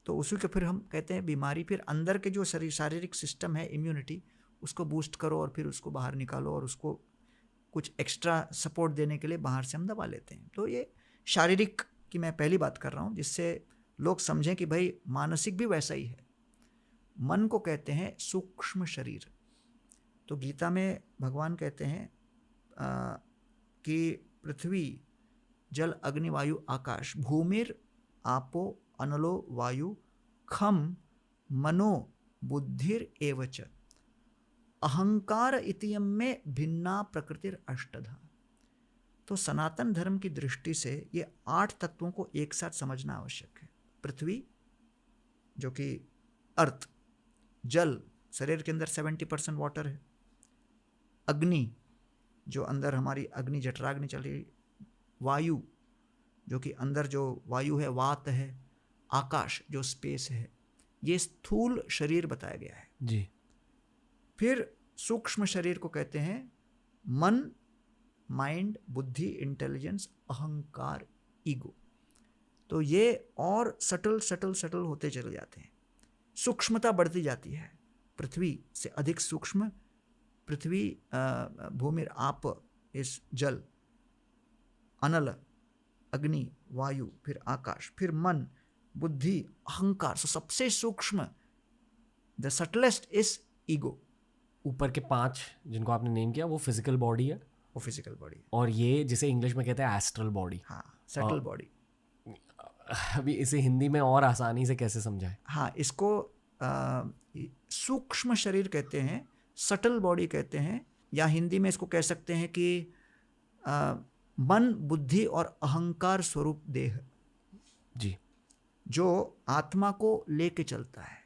तो उसी को फिर हम कहते हैं बीमारी। फिर अंदर के जो शारीरिक सिस्टम है, इम्यूनिटी, उसको बूस्ट करो और फिर उसको बाहर निकालो और उसको कुछ एक्स्ट्रा सपोर्ट देने के लिए बाहर से हम दवा लेते हैं। तो ये शारीरिक की मैं पहली बात कर रहा हूँ, जिससे लोग समझें कि भाई मानसिक भी वैसा ही है। मन को कहते हैं सूक्ष्म शरीर। तो गीता में भगवान कहते हैं कि पृथ्वी जल अग्नि वायु आकाश, भूमिर आपो अनलो वायु खम मनो बुद्धिर एवच अहंकार इतियम में भिन्ना प्रकृतिर अष्टधा। तो सनातन धर्म की दृष्टि से ये 8 तत्वों को एक साथ समझना आवश्यक है। पृथ्वी जो कि अर्थ, जल शरीर के अंदर 70% वाटर है, अग्नि जो अंदर हमारी अग्नि जठराग्नि चल रही, वायु जो कि अंदर जो वायु है वात है, आकाश जो स्पेस है, ये स्थूल शरीर बताया गया है जी। फिर सूक्ष्म शरीर को कहते हैं मन, माइंड, बुद्धि, इंटेलिजेंस, अहंकार, ईगो। तो ये और सटल होते चले जाते हैं, सूक्ष्मता बढ़ती जाती है। पृथ्वी से अधिक सूक्ष्म पृथ्वी, भूमिर आप इस जल, अनल अग्नि वायु, फिर आकाश, फिर मन, बुद्धि, अहंकार। सो सबसे सूक्ष्म, द सटलेस्ट इज ईगो। ऊपर के 5 जिनको आपने नेम किया वो फिजिकल बॉडी है, वो फिजिकल बॉडी, और ये जिसे इंग्लिश में कहते हैं एस्ट्रल बॉडी। हाँ, सटल बॉडी। अभी इसे हिंदी में और आसानी से कैसे समझाएं? हाँ, इसको सूक्ष्म शरीर कहते हैं, सटल बॉडी कहते हैं, या हिंदी में इसको कह सकते हैं कि मन, बुद्धि और अहंकार स्वरूप देह जी, जो आत्मा को लेके चलता है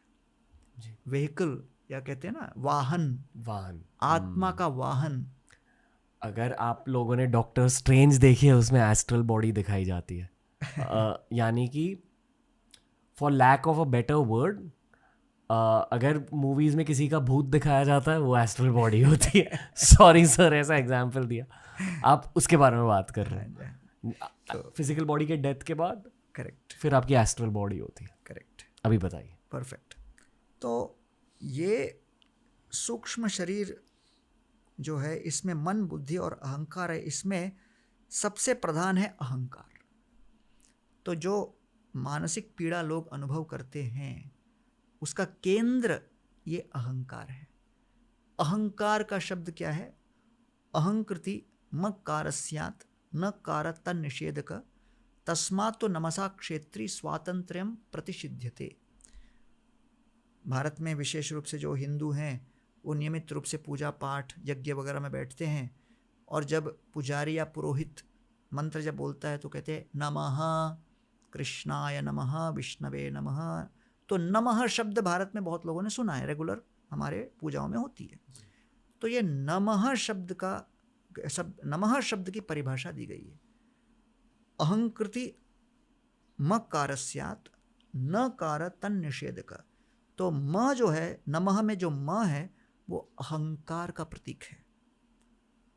जी। व्हीकल या कहते हैं ना वाहन, आत्मा का वाहन। अगर आप लोगों ने डॉक्टर स्ट्रेंज देखी है, उसमें एस्ट्रल बॉडी दिखाई जाती है। यानी कि for lack of a better word, अगर मूवीज में किसी का भूत दिखाया जाता है वो एस्ट्रल बॉडी होती है. सॉरी सर, ऐसा एग्जाम्पल दिया. आप उसके बारे में बात कर रहे हैं. फिजिकल बॉडी के डेथ के बाद करेक्ट, फिर आपकी एस्ट्रल बॉडी होती है. करेक्ट, अभी बताइए. परफेक्ट. तो ये सूक्ष्म शरीर जो है, इसमें मन, बुद्धि और अहंकार है. इसमें सबसे प्रधान है अहंकार. तो जो मानसिक पीड़ा लोग अनुभव करते हैं उसका केंद्र ये अहंकार है. अहंकार का शब्द क्या है? अहंकृति मकारस्यात् न कार तन्निषेधक तस्मात् तो नमसा क्षेत्री स्वातंत्र्यम प्रतिषिध्यते. भारत में विशेष रूप से जो हिंदू हैं वो नियमित रूप से पूजा पाठ यज्ञ वगैरह में बैठते हैं, और जब पुजारी या पुरोहित मंत्र जब बोलता है तो कहते हैं नमः कृष्णाय नमः विष्णवे नमः. तो नमः शब्द भारत में बहुत लोगों ने सुना है, रेगुलर हमारे पूजाओं में होती है. तो ये नमः शब्द की परिभाषा दी गई है. अहंकृति मकारस्यात् न कार तन्निषेधक. तो म जो है, नमः में जो म है वो अहंकार का प्रतीक है.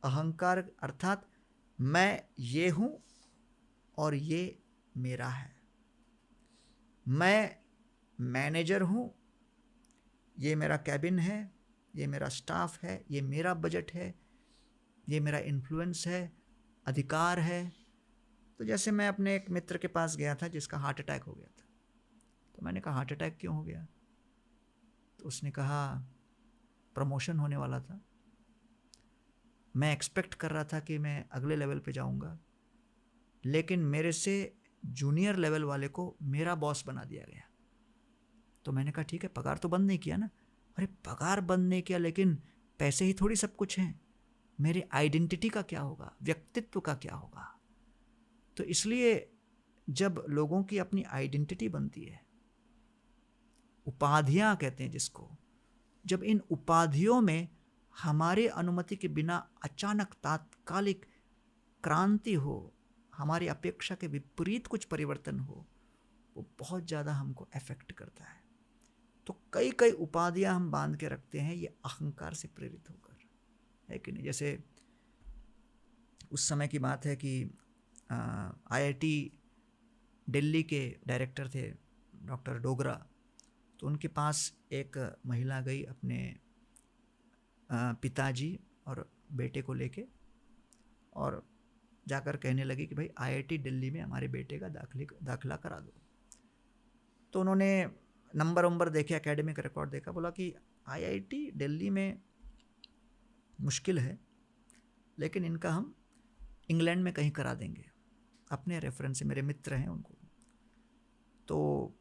अहंकार अर्थात मैं ये हूं और ये मेरा है. मैं मैनेजर हूं, ये मेरा कैबिन है, ये मेरा स्टाफ है, ये मेरा बजट है, ये मेरा इन्फ्लुएंस है, अधिकार है. तो जैसे मैं अपने एक मित्र के पास गया था जिसका हार्ट अटैक हो गया था. तो मैंने कहा हार्ट अटैक क्यों हो गया? तो उसने कहा प्रमोशन होने वाला था, मैं एक्सपेक्ट कर रहा था कि मैं अगले लेवल पे जाऊंगा, लेकिन मेरे से जूनियर लेवल वाले को मेरा बॉस बना दिया गया. तो मैंने कहा ठीक है, पगार तो बंद नहीं किया ना. अरे पगार बंद नहीं किया, लेकिन पैसे ही थोड़ी सब कुछ हैं. मेरी आइडेंटिटी का क्या होगा, व्यक्तित्व का क्या होगा? तो इसलिए जब लोगों की अपनी आइडेंटिटी बनती है, उपाधियां कहते हैं जिसको, जब इन उपाधियों में हमारी अनुमति के बिना अचानक तात्कालिक क्रांति हो, हमारी अपेक्षा के विपरीत कुछ परिवर्तन हो, वो बहुत ज़्यादा हमको अफेक्ट करता है. तो कई कई उपाधियां हम बांध के रखते हैं, ये अहंकार से प्रेरित होकर, है कि नहीं? जैसे उस समय की बात है कि IIT दिल्ली के डायरेक्टर थे डॉक्टर डोगरा. तो उनके पास एक महिला गई अपने पिताजी और बेटे को लेके, और जाकर कहने लगी कि भाई IIT दिल्ली में हमारे बेटे का दाखिला करा दो. तो उन्होंने नंबर देखे, एकेडमिक रिकॉर्ड देखा, बोला कि IIT दिल्ली में मुश्किल है, लेकिन इनका हम इंग्लैंड में कहीं करा देंगे. अपने रेफरेंस से, मेरे मित्र हैं उनको. तो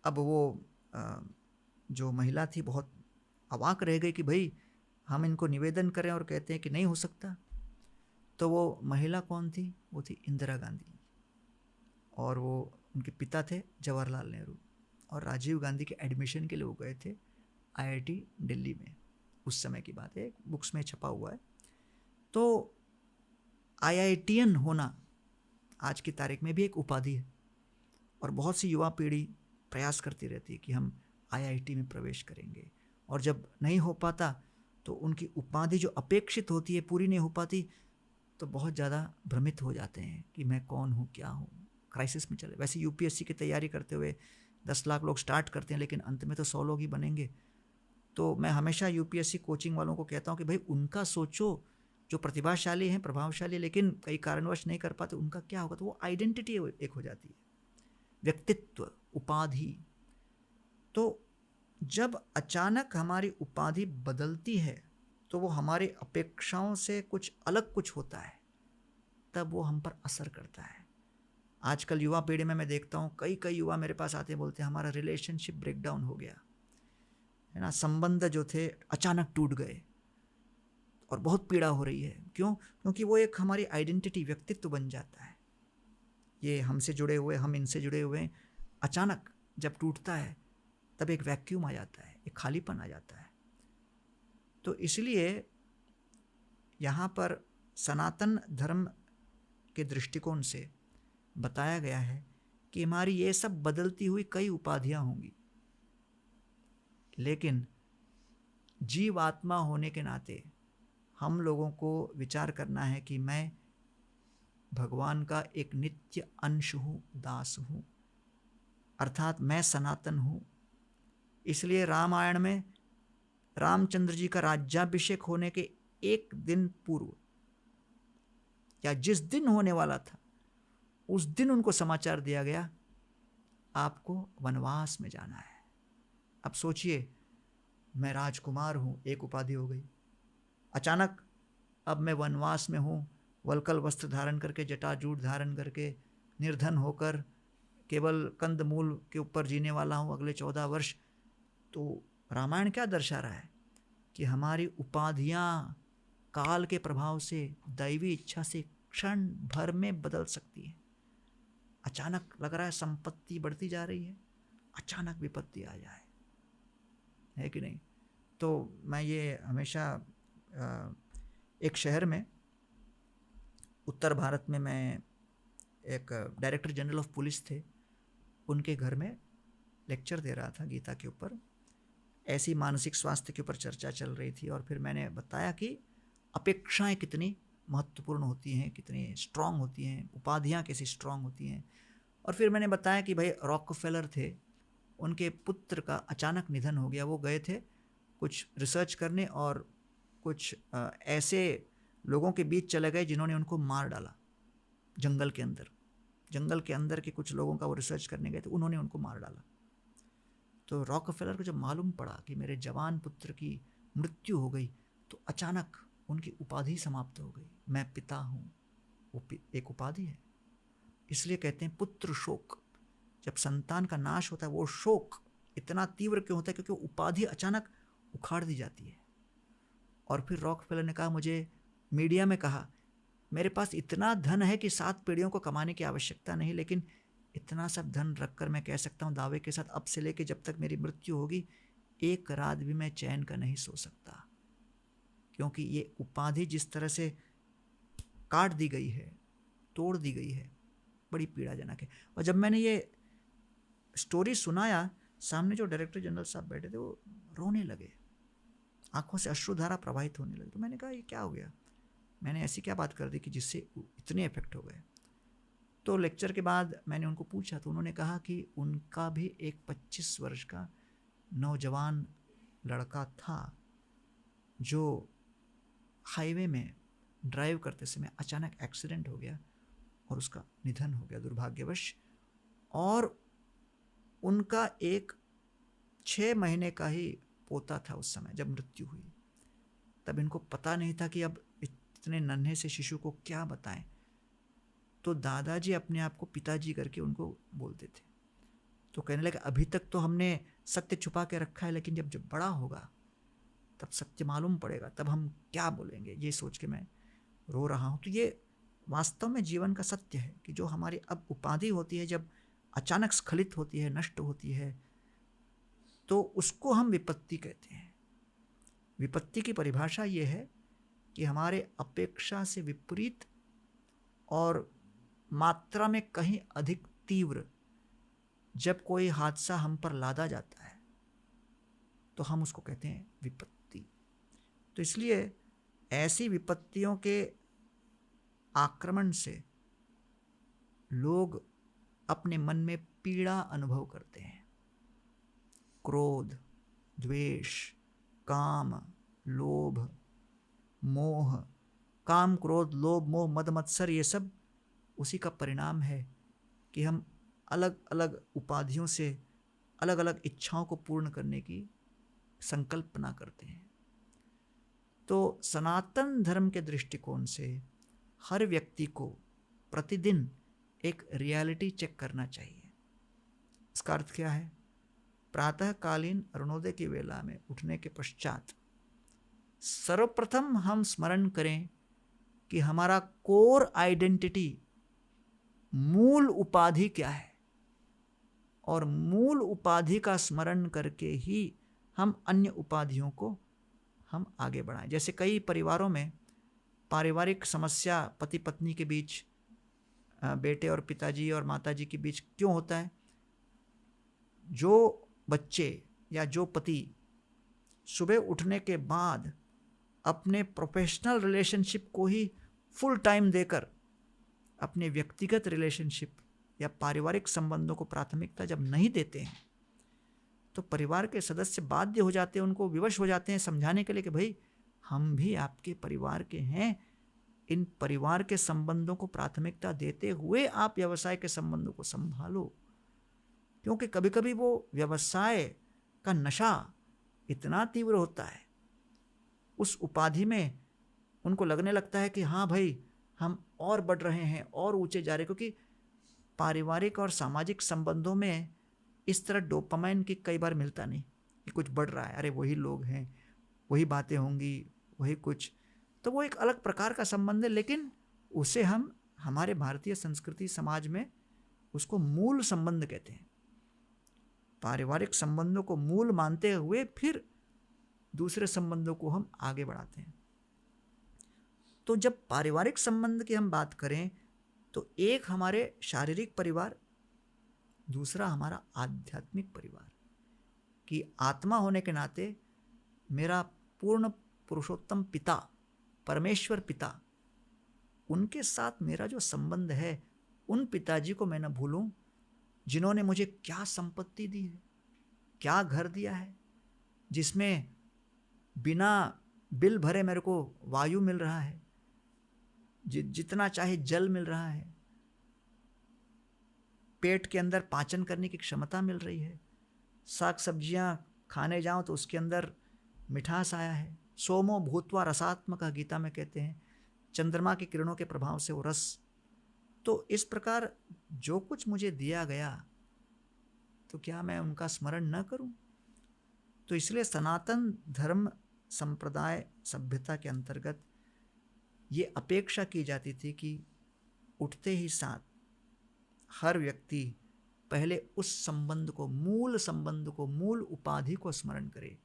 अब वो जो महिला थी बहुत अवाक रह गई कि भाई हम इनको निवेदन करें और कहते हैं कि नहीं हो सकता. तो वो महिला कौन थी? वो थी इंदिरा गांधी, और वो उनके पिता थे जवाहरलाल नेहरू, और राजीव गांधी के एडमिशन के लिए वो गए थे IIT दिल्ली में. उस समय की बात है, बुक्स में छपा हुआ है. तो IITian होना आज की तारीख में भी एक उपाधि है, और बहुत सी युवा पीढ़ी प्रयास करती रहती है कि हम IIT में प्रवेश करेंगे, और जब नहीं हो पाता तो उनकी उपाधि जो अपेक्षित होती है पूरी नहीं हो पाती, तो बहुत ज़्यादा भ्रमित हो जाते हैं कि मैं कौन हूँ, क्या हूँ, क्राइसिस में चले. वैसे UPSC की तैयारी करते हुए 10 लाख लोग स्टार्ट करते हैं, लेकिन अंत में तो 100 लोग ही बनेंगे. तो मैं हमेशा UPSC कोचिंग वालों को कहता हूँ कि भाई उनका सोचो, जो प्रतिभाशाली हैं, प्रभावशाली, लेकिन कई कारणवश नहीं कर पाते, उनका क्या होगा? तो वो आइडेंटिटी एक हो जाती है, व्यक्तित्व, उपाधि. तो जब अचानक हमारी उपाधि बदलती है तो वो हमारी अपेक्षाओं से कुछ अलग कुछ होता है, तब वो हम पर असर करता है. आजकल युवा पीढ़ी में मैं देखता हूँ कई युवा मेरे पास आते हैं, बोलते हैं हमारा रिलेशनशिप ब्रेकडाउन हो गया है ना, संबंध जो थे अचानक टूट गए, और बहुत पीड़ा हो रही है. क्यों? क्योंकि वो एक हमारी आइडेंटिटी, व्यक्तित्व बन जाता है. ये हमसे जुड़े हुए, हम इनसे जुड़े हुए, अचानक जब टूटता है तब एक वैक्यूम आ जाता है, एक खालीपन आ जाता है. तो इसलिए यहाँ पर सनातन धर्म के दृष्टिकोण से बताया गया है कि हमारी ये सब बदलती हुई कई उपाधियां होंगी, लेकिन जीवात्मा होने के नाते हम लोगों को विचार करना है कि मैं भगवान का एक नित्य अंश हूँ, दास हूँ, अर्थात मैं सनातन हूँ। इसलिए रामायण में रामचंद्र जी का राज्याभिषेक होने के एक दिन पूर्व या जिस दिन होने वाला था उस दिन उनको समाचार दिया गया, आपको वनवास में जाना है। अब सोचिए, मैं राजकुमार हूं, एक उपाधि हो गई। अचानक अब मैं वनवास में हूं, वल्कल वस्त्र धारण करके, जटाजूट धारण करके, निर्धन होकर केवल कंदमूल के ऊपर जीने वाला हूं अगले 14 वर्ष। तो रामायण क्या दर्शा रहा है कि हमारी उपाधियां काल के प्रभाव से, दैवी इच्छा से क्षण भर में बदल सकती है। अचानक लग रहा है संपत्ति बढ़ती जा रही है, अचानक विपत्ति आ जाए, है कि नहीं? तो मैं ये हमेशा एक शहर में, उत्तर भारत में, मैं एक डायरेक्टर जनरल ऑफ पुलिस थे, उनके घर में लेक्चर दे रहा था गीता के ऊपर। ऐसी मानसिक स्वास्थ्य के ऊपर चर्चा चल रही थी और फिर मैंने बताया कि अपेक्षाएं कितनी महत्वपूर्ण होती हैं, कितनी स्ट्रांग होती हैं, उपाधियां कैसी स्ट्रांग होती हैं। और फिर मैंने बताया कि भाई रॉकफेलर थे, उनके पुत्र का अचानक निधन हो गया। वो गए थे कुछ रिसर्च करने और कुछ ऐसे लोगों के बीच चले गए जिन्होंने उनको मार डाला जंगल के अंदर। जंगल के अंदर के कुछ लोगों का वो रिसर्च करने गए थे, उन्होंने उनको मार डाला। तो रॉकफेलर को जब मालूम पड़ा कि मेरे जवान पुत्र की मृत्यु हो गई, तो अचानक उनकी उपाधि समाप्त हो गई। मैं पिता हूँ, वो एक उपाधि है। इसलिए कहते हैं पुत्र शोक। जब संतान का नाश होता है वो शोक इतना तीव्र क्यों होता है? क्योंकि उपाधि अचानक उखाड़ दी जाती है। और फिर रॉकफेलर ने कहा, मुझे मीडिया में कहा, मेरे पास इतना धन है कि 7 पीढ़ियों को कमाने की आवश्यकता नहीं, लेकिन इतना सब धन रखकर मैं कह सकता हूँ दावे के साथ, अब से लेके जब तक मेरी मृत्यु होगी एक रात भी मैं चैन का नहीं सो सकता, क्योंकि ये उपाधि जिस तरह से काट दी गई है, तोड़ दी गई है, बड़ी पीड़ाजनक है। और जब मैंने ये स्टोरी सुनाया, सामने जो डायरेक्टर जनरल साहब बैठे थे वो रोने लगे, आंखों से अश्रुधारा प्रवाहित होने लगी। तो मैंने कहा ये क्या हो गया? मैंने ऐसी क्या बात कर दी कि जिससे इतने इफेक्ट हो गए? तो लेक्चर के बाद मैंने उनको पूछा तो उन्होंने कहा कि उनका भी एक 25 वर्ष का नौजवान लड़का था जो हाईवे में ड्राइव करते समय अचानक एक्सीडेंट हो गया और उसका निधन हो गया दुर्भाग्यवश। और उनका एक 6 महीने का ही पोता था उस समय जब मृत्यु हुई। तब इनको पता नहीं था कि अब इतने नन्हे से शिशु को क्या बताएं। तो दादाजी अपने आप को पिताजी करके उनको बोलते थे। तो कहने लगे अभी तक तो हमने सत्य छुपा के रखा है, लेकिन जब बड़ा होगा तब सत्य मालूम पड़ेगा, तब हम क्या बोलेंगे, ये सोच के मैं रो रहा हूँ। तो ये वास्तव में जीवन का सत्य है कि जो हमारी अब उपाधि होती है, जब अचानक स्खलित होती है, नष्ट होती है, तो उसको हम विपत्ति कहते हैं। विपत्ति की परिभाषा ये है कि हमारे अपेक्षा से विपरीत और मात्रा में कहीं अधिक तीव्र जब कोई हादसा हम पर लादा जाता है तो हम उसको कहते हैं विपत्ति। तो इसलिए ऐसी विपत्तियों के आक्रमण से लोग अपने मन में पीड़ा अनुभव करते हैं। क्रोध, द्वेष, काम, लोभ, मोह, काम, क्रोध, लोभ, मोह, मद, मत्सर, ये सब उसी का परिणाम है कि हम अलग अलग उपाधियों से अलग अलग इच्छाओं को पूर्ण करने की संकल्पना करते हैं। तो सनातन धर्म के दृष्टिकोण से हर व्यक्ति को प्रतिदिन एक रियलिटी चेक करना चाहिए। इसका अर्थ क्या है? प्रातःकालीन अरुणोदय की वेला में उठने के पश्चात सर्वप्रथम हम स्मरण करें कि हमारा कोर आइडेंटिटी, मूल उपाधि क्या है, और मूल उपाधि का स्मरण करके ही हम अन्य उपाधियों को हम आगे बढ़ाएं। जैसे कई परिवारों में पारिवारिक समस्या पति पत्नी के बीच बेटे और पिताजी और माताजी के बीच क्यों होता है? जो बच्चे या जो पति सुबह उठने के बाद अपने प्रोफेशनल रिलेशनशिप को ही फुल टाइम देकर अपने व्यक्तिगत रिलेशनशिप या पारिवारिक संबंधों को प्राथमिकता जब नहीं देते हैं, तो परिवार के सदस्य बाध्य हो जाते हैं, उनको विवश हो जाते हैं समझाने के लिए कि भाई हम भी आपके परिवार के हैं, इन परिवार के संबंधों को प्राथमिकता देते हुए आप व्यवसाय के संबंधों को संभालो। क्योंकि कभी कभी वो व्यवसाय का नशा इतना तीव्र होता है, उस उपाधि में उनको लगने लगता है कि हाँ भाई हम और बढ़ रहे हैं और ऊंचे जा रहे हैं, क्योंकि पारिवारिक और सामाजिक संबंधों में इस तरह डोपामाइन की कई बार मिलता नहीं कि कुछ बढ़ रहा है, अरे वही लोग हैं, वही बातें होंगी, वही कुछ, तो वो एक अलग प्रकार का संबंध है। लेकिन उसे हम हमारे भारतीय संस्कृति समाज में उसको मूल संबंध कहते हैं। पारिवारिक संबंधों को मूल मानते हुए फिर दूसरे संबंधों को हम आगे बढ़ाते हैं। तो जब पारिवारिक संबंध की हम बात करें तो एक हमारे शारीरिक परिवार, दूसरा हमारा आध्यात्मिक परिवार, कि आत्मा होने के नाते मेरा पूर्ण पुरुषोत्तम पिता, परमेश्वर पिता, उनके साथ मेरा जो संबंध है, उन पिताजी को मैं न भूलूं जिन्होंने मुझे क्या संपत्ति दी है, क्या घर दिया है, जिसमें बिना बिल भरे मेरे को वायु मिल रहा है, जितना चाहे जल मिल रहा है, पेट के अंदर पाचन करने की क्षमता मिल रही है, साग सब्जियां खाने जाऊं तो उसके अंदर मिठास आया है, सोमो भूत्वा रसात्मक गीता में कहते हैं, चंद्रमा की किरणों के प्रभाव से वो रस। तो इस प्रकार जो कुछ मुझे दिया गया तो क्या मैं उनका स्मरण न करूं? तो इसलिए सनातन धर्म संप्रदाय सभ्यता के अंतर्गत ये अपेक्षा की जाती थी कि उठते ही साथ हर व्यक्ति पहले उस संबंध को, मूल उपाधि को स्मरण करे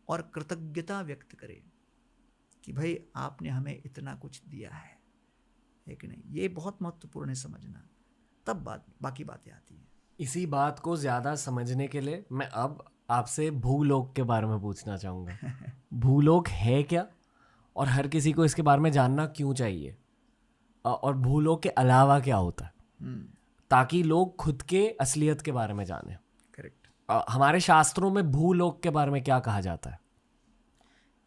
और कृतज्ञता व्यक्त करे कि भाई आपने हमें इतना कुछ दिया है कि नहीं। ये बहुत महत्वपूर्ण है समझना, तब बाकी बातें आती हैं। इसी बात को ज़्यादा समझने के लिए मैं अब आपसे भूलोक के बारे में पूछना चाहूँगा। भूलोक है क्या, और हर किसी को इसके बारे में जानना क्यों चाहिए, और भूलोक के अलावा क्या होता है, ताकि लोग खुद के असलियत के बारे में जाने। करेक्ट। हमारे शास्त्रों में भूलोक के बारे में क्या कहा जाता है?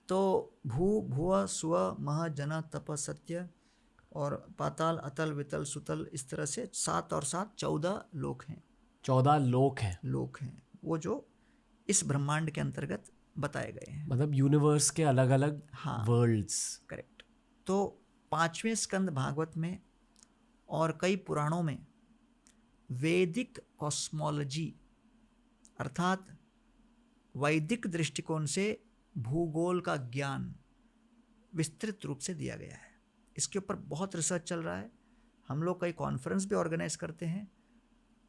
तो भू भुव स्व मह जन तप सत्य और पाताल अतल वितल सुतल, इस तरह से 7 और 7 14 लोक हैं। 14 लोक हैं वो जो इस ब्रह्मांड के अंतर्गत बताए गए हैं, मतलब यूनिवर्स के अलग अलग वर्ल्ड्स। करेक्ट। तो 5वें स्कंद भागवत में और कई पुराणों में वैदिक कॉस्मोलॉजी अर्थात वैदिक दृष्टिकोण से भूगोल का ज्ञान विस्तृत रूप से दिया गया है। इसके ऊपर बहुत रिसर्च चल रहा है, हम लोग कई कॉन्फ्रेंस भी ऑर्गेनाइज करते हैं,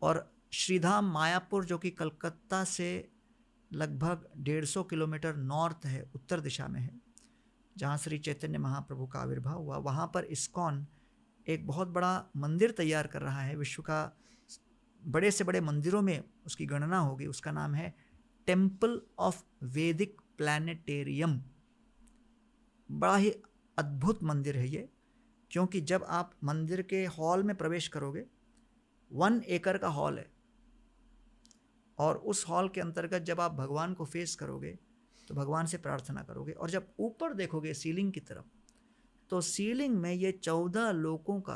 और श्रीधाम मायापुर जो कि कलकत्ता से लगभग 150 किलोमीटर नॉर्थ है, उत्तर दिशा में है, जहाँ श्री चैतन्य महाप्रभु का आविर्भाव हुआ, वहाँ पर इस्कॉन एक बहुत बड़ा मंदिर तैयार कर रहा है। विश्व का बड़े से बड़े मंदिरों में उसकी गणना होगी। उसका नाम है टेम्पल ऑफ वैदिक प्लैनेटेरियम। बड़ा ही अद्भुत मंदिर है ये, क्योंकि जब आप मंदिर के हॉल में प्रवेश करोगे, 1 एकड़ का हॉल है, और उस हॉल के अंतर्गत जब आप भगवान को फेस करोगे तो भगवान से प्रार्थना करोगे, और जब ऊपर देखोगे सीलिंग की तरफ, तो सीलिंग में ये 14 लोकों का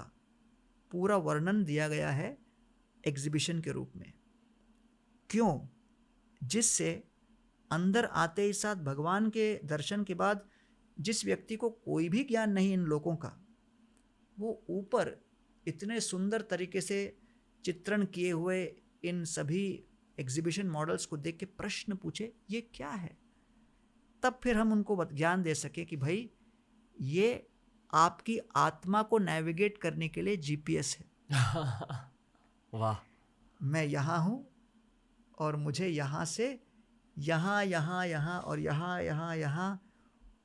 पूरा वर्णन दिया गया है एग्जीबिशन के रूप में। क्यों? जिससे अंदर आते ही साथ भगवान के दर्शन के बाद जिस व्यक्ति को कोई भी ज्ञान नहीं इन लोकों का, वो ऊपर इतने सुंदर तरीके से चित्रण किए हुए इन सभी एग्जीबिशन मॉडल्स को देख के प्रश्न पूछे, ये क्या है? तब फिर हम उनको ज्ञान दे सके कि भाई ये आपकी आत्मा को नेविगेट करने के लिए जीपीएस है। वाह। मैं यहाँ हूँ और मुझे यहाँ से यहाँ यहाँ यहाँ और यहाँ यहाँ यहाँ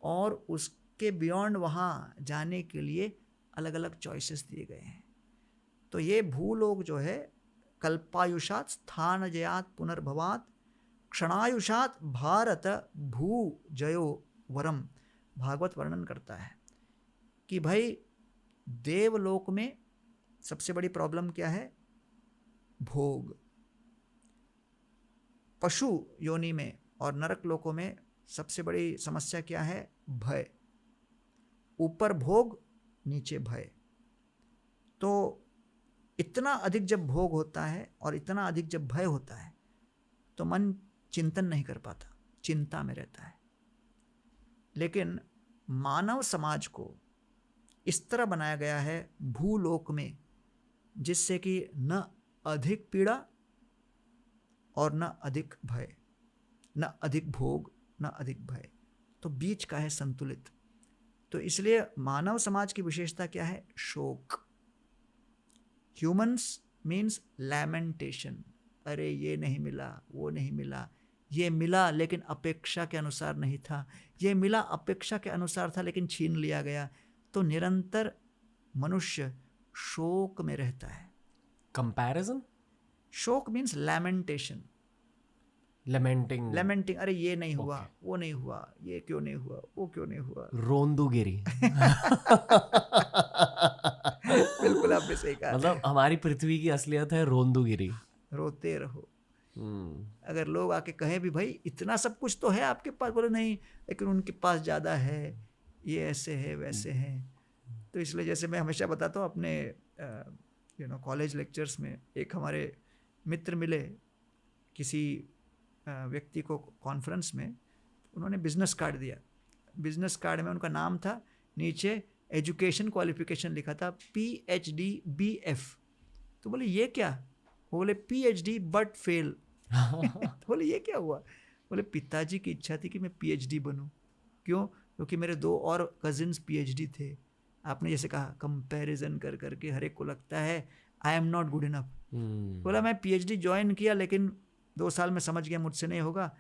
और उसके बियॉन्ड वहाँ जाने के लिए अलग अलग चॉइसेस दिए गए हैं। तो ये भूलोक जो है कल्पायुषात स्थान जयात पुनर्भवात क्षणायुषात भारत भू जयो वरम। भागवत वर्णन करता है कि भाई देवलोक में सबसे बड़ी प्रॉब्लम क्या है? भोग। पशु योनि में और नरक लोकों में सबसे बड़ी समस्या क्या है? भय। ऊपर भोग, नीचे भय। तो इतना अधिक जब भोग होता है और इतना अधिक जब भय होता है तो मन चिंतन नहीं कर पाता, चिंता में रहता है। लेकिन मानव समाज को इस तरह बनाया गया है भूलोक में, जिससे कि न अधिक पीड़ा और न अधिक भय, न अधिक भोग न अधिक भय, तो बीच का है संतुलित। तो इसलिए मानव समाज की विशेषता क्या है? शोक। Humans means lamentation. अरे ये नहीं मिला, वो नहीं मिला, ये मिला लेकिन अपेक्षा के अनुसार नहीं था, ये मिला अपेक्षा के अनुसार था लेकिन छीन लिया गया। तो निरंतर मनुष्य शोक में रहता है। कंपैरिजन? शोक मीन्स लैमेंटेशन, लेमेंटिंग। अरे ये नहीं हुआ, वो नहीं हुआ, ये क्यों नहीं हुआ, वो क्यों नहीं हुआ। रोंदूगिरी। बिल्कुल आपने सही कहा। मतलब हमारी पृथ्वी की असलियत है रोंदूगिरी। रोते रहो। अगर लोग आके कहें भी भाई इतना सब कुछ तो है आपके पास, बोले नहीं लेकिन उनके पास ज़्यादा है, ये ऐसे है वैसे है। तो इसलिए जैसे मैं हमेशा बताता हूँ अपने कॉलेज लेक्चर्स में, एक हमारे मित्र मिले किसी व्यक्ति को कॉन्फ्रेंस में, उन्होंने बिजनेस कार्ड दिया। बिजनेस कार्ड में उनका नाम था, नीचे एजुकेशन क्वालिफिकेशन लिखा था PhD BF। तो बोले ये क्या? वो बोले PhD बट फेल। तो बोले ये क्या हुआ? बोले पिताजी की इच्छा थी कि मैं PhD बनूं। क्यों? क्योंकि मेरे 2 और कजिन्स PhD थे। आपने जैसे कहा कंपैरिजन कर करके हर एक को लगता है I am not good enough. बोला मैं PhD ज्वाइन किया लेकिन 2 साल में समझ गया मुझसे नहीं होगा,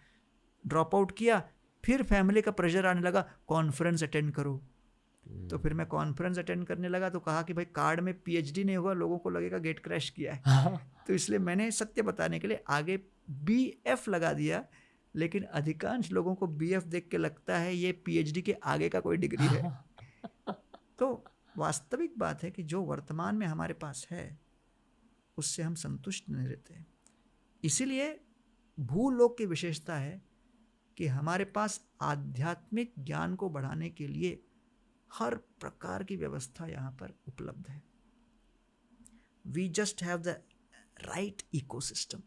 ड्रॉप आउट किया। फिर फैमिली का प्रेशर आने लगा, कॉन्फ्रेंस अटेंड करो। तो फिर मैं कॉन्फ्रेंस अटेंड करने लगा तो कहा कि भाई कार्ड में PhD नहीं हुआ, लोगों को लगेगा गेट क्रैश किया है। तो इसलिए मैंने सत्य बताने के लिए आगे BF लगा दिया, लेकिन अधिकांश लोगों को BF देख के लगता है ये PhD के आगे का कोई डिग्री है। तो वास्तविक बात है कि जो वर्तमान में हमारे पास है उससे हम संतुष्ट नहीं रहते। इसीलिए भूलोक की विशेषता है कि हमारे पास आध्यात्मिक ज्ञान को बढ़ाने के लिए हर प्रकार की व्यवस्था यहाँ पर उपलब्ध है। We just have the right ecosystem,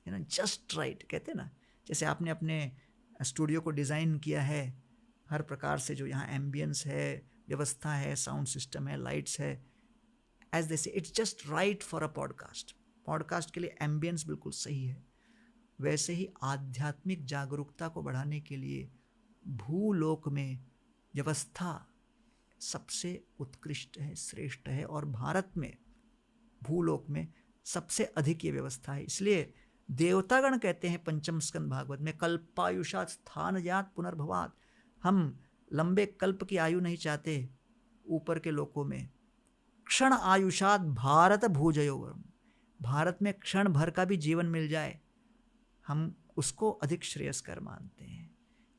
है ना, जस्ट राइट कहते हैं ना। जैसे आपने अपने स्टूडियो को डिज़ाइन किया है, हर प्रकार से जो यहाँ एम्बियंस है, व्यवस्था है, साउंड सिस्टम है, लाइट्स है, एज दे से it's just right for a podcast. Podcast के लिए एम्बियंस बिल्कुल सही है। वैसे ही आध्यात्मिक जागरूकता को बढ़ाने के लिए भूलोक में व्यवस्था सबसे उत्कृष्ट है, श्रेष्ठ है, और भारत में भूलोक में सबसे अधिक ये व्यवस्था है। इसलिए देवतागण कहते हैं पंचम स्कंद भागवत में, कल्पायुषात स्थान जात पुनर्भवात। हम लंबे कल्प की आयु नहीं चाहते ऊपर के लोकों में। क्षण आयुषात भारत भूजयोवरम, भारत में क्षण भर का भी जीवन मिल जाए हम उसको अधिक श्रेयस्कर मानते हैं।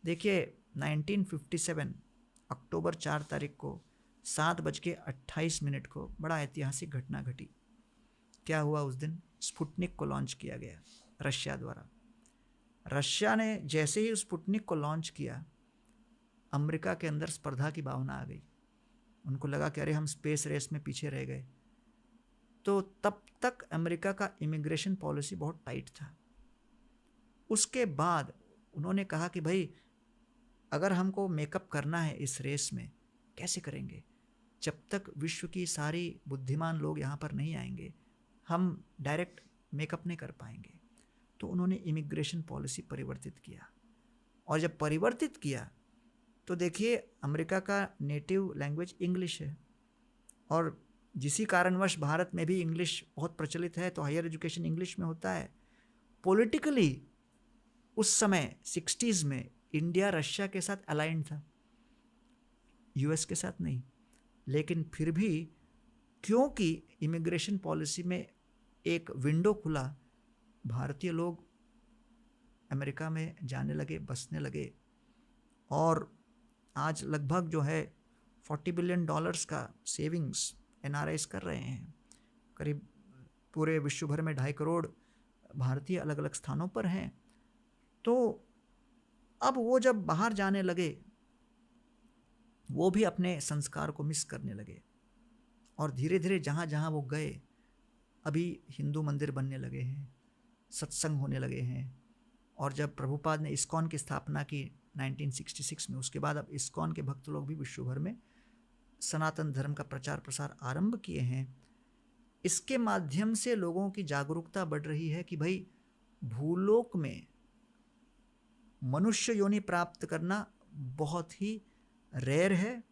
देखिए 1957 अक्टूबर 4 तारीख को 7:28 को बड़ा ऐतिहासिक घटना घटी। क्या हुआ उस दिन? स्पुतनिक को लॉन्च किया गया रशिया द्वारा। रशिया ने जैसे ही स्पुतनिक को लॉन्च किया, अमेरिका के अंदर स्पर्धा की भावना आ गई। उनको लगा कि अरे हम स्पेस रेस में पीछे रह गए। तो तब तक अमेरिका का इमिग्रेशन पॉलिसी बहुत टाइट था। उसके बाद उन्होंने कहा कि भाई अगर हमको मेकअप करना है इस रेस में, कैसे करेंगे? जब तक विश्व की सारी बुद्धिमान लोग यहाँ पर नहीं आएंगे हम डायरेक्ट मेकअप नहीं कर पाएंगे। तो उन्होंने इमिग्रेशन पॉलिसी परिवर्तित किया, और जब परिवर्तित किया तो देखिए अमेरिका का नेटिव लैंग्वेज इंग्लिश है, और जिसी कारणवश भारत में भी इंग्लिश बहुत प्रचलित है, तो हायर एजुकेशन इंग्लिश में होता है। पॉलिटिकली उस समय 60s में इंडिया रशिया के साथ अलाइंड था, US के साथ नहीं। लेकिन फिर भी क्योंकि इमिग्रेशन पॉलिसी में एक विंडो खुला, भारतीय लोग अमेरिका में जाने लगे, बसने लगे, और आज लगभग जो है $40 बिलियन का सेविंग्स एनआरआईज कर रहे हैं। करीब पूरे विश्व भर में 2.5 करोड़ भारतीय अलग अलग स्थानों पर हैं। तो अब वो जब बाहर जाने लगे, वो भी अपने संस्कार को मिस करने लगे, और धीरे धीरे जहाँ जहाँ वो गए, अभी हिंदू मंदिर बनने लगे हैं, सत्संग होने लगे हैं। और जब प्रभुपाद ने इस्कॉन की स्थापना की 1966 में, उसके बाद अब इस्कॉन के भक्त लोग भी विश्व भर में सनातन धर्म का प्रचार प्रसार आरंभ किए हैं। इसके माध्यम से लोगों की जागरूकता बढ़ रही है कि भाई भूलोक में मनुष्य योनि प्राप्त करना बहुत ही रेयर है,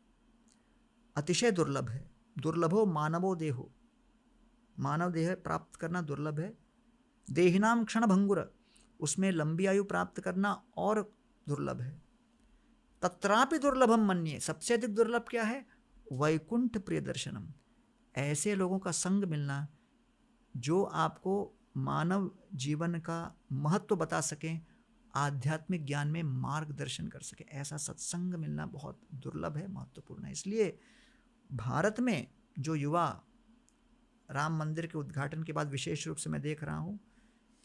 अतिशय दुर्लभ है। दुर्लभो मानवो देहो, मानव देह प्राप्त करना दुर्लभ है। देहिनाम क्षण भंगुर, उसमें लंबी आयु प्राप्त करना और दुर्लभ है। तत्रापि दुर्लभम मन्ये, सबसे अधिक दुर्लभ क्या है? वैकुंठ प्रिय दर्शनम, ऐसे लोगों का संग मिलना जो आपको मानव जीवन का महत्व बता सकें, आध्यात्मिक ज्ञान में मार्गदर्शन कर सके, ऐसा सत्संग मिलना बहुत दुर्लभ है, महत्वपूर्ण है। इसलिए भारत में जो युवा, राम मंदिर के उद्घाटन के बाद विशेष रूप से मैं देख रहा हूँ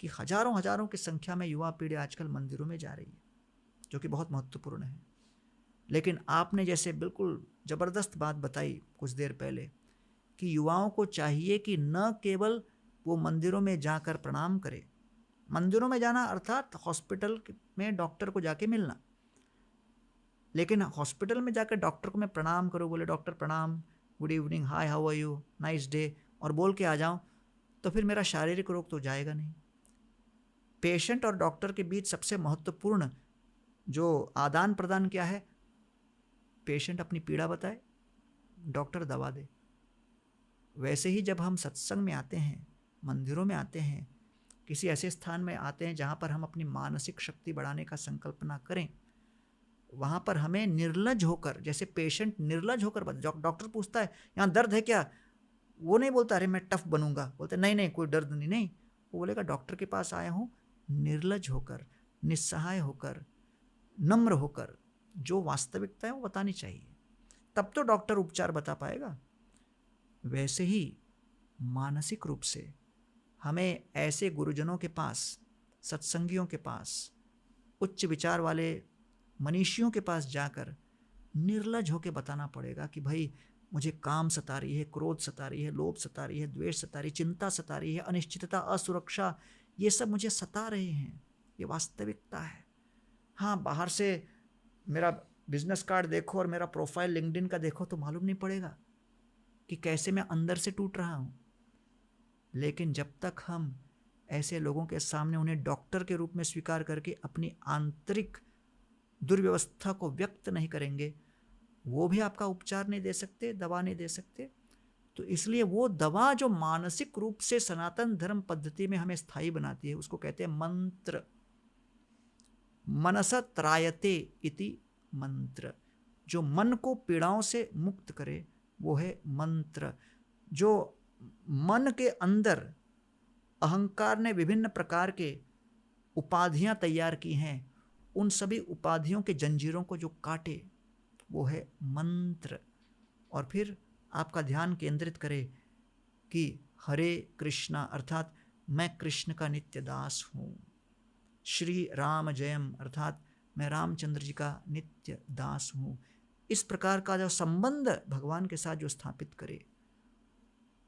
कि हजारों हजारों की संख्या में युवा पीढ़ी आजकल मंदिरों में जा रही है, जो कि बहुत महत्वपूर्ण है। लेकिन आपने जैसे बिल्कुल ज़बरदस्त बात बताई कुछ देर पहले कि युवाओं को चाहिए कि न केवल वो मंदिरों में जाकर प्रणाम करे, मंदिरों में जाना अर्थात हॉस्पिटल में डॉक्टर को जाके मिलना, लेकिन हॉस्पिटल में जाकर डॉक्टर को मैं प्रणाम करूँ, बोले डॉक्टर प्रणाम, good evening, hi how are you, nice day, और बोल के आ जाऊँ, तो फिर मेरा शारीरिक रोग तो जाएगा नहीं। पेशेंट और डॉक्टर के बीच सबसे महत्वपूर्ण जो आदान प्रदान क्या है? पेशेंट अपनी पीड़ा बताए, डॉक्टर दवा दे। वैसे ही जब हम सत्संग में आते हैं, मंदिरों में आते हैं, किसी ऐसे स्थान में आते हैं जहाँ पर हम अपनी मानसिक शक्ति बढ़ाने का संकल्पना करें, वहाँ पर हमें निर्लज होकर, जैसे पेशेंट निर्लज होकर, डॉक्टर पूछता है यहाँ दर्द है क्या, वो नहीं बोलता अरे मैं टफ बनूंगा, बोलते नहीं नहीं कोई दर्द नहीं, नहीं, वो बोलेगा डॉक्टर के पास आया हूँ निर्लज होकर, निस्सहाय होकर, नम्र होकर, जो वास्तविकता है वो बतानी चाहिए, तब तो डॉक्टर उपचार बता पाएगा। वैसे ही मानसिक रूप से हमें ऐसे गुरुजनों के पास, सत्संगियों के पास, उच्च विचार वाले मनीषियों के पास जाकर निर्लज होकर बताना पड़ेगा कि भाई मुझे काम सता रही है, क्रोध सता रही है, लोभ सता रही है, द्वेष सता रही है, चिंता सता रही है, अनिश्चितता, असुरक्षा, ये सब मुझे सता रहे हैं, ये वास्तविकता है। हाँ, बाहर से मेरा बिजनेस कार्ड देखो और मेरा प्रोफाइल लिंक्डइन का देखो तो मालूम नहीं पड़ेगा कि कैसे मैं अंदर से टूट रहा हूँ। लेकिन जब तक हम ऐसे लोगों के सामने उन्हें डॉक्टर के रूप में स्वीकार करके अपनी आंतरिक दुर्व्यवस्था को व्यक्त नहीं करेंगे, वो भी आपका उपचार नहीं दे सकते, दवा नहीं दे सकते। तो इसलिए वो दवा जो मानसिक रूप से सनातन धर्म पद्धति में हमें स्थायी बनाती है, उसको कहते हैं मंत्र। मनस त्रायते इति मंत्र, जो मन को पीड़ाओं से मुक्त करे वो है मंत्र। जो मन के अंदर अहंकार ने विभिन्न प्रकार के उपाधियां तैयार की हैं, उन सभी उपाधियों के जंजीरों को जो काटे वो है मंत्र। और फिर आपका ध्यान केंद्रित करे कि हरे कृष्णा, अर्थात मैं कृष्ण का नित्य दास हूँ, श्री राम जयम, अर्थात मैं रामचंद्र जी का नित्य दास हूँ। इस प्रकार का जो संबंध भगवान के साथ जो स्थापित करे,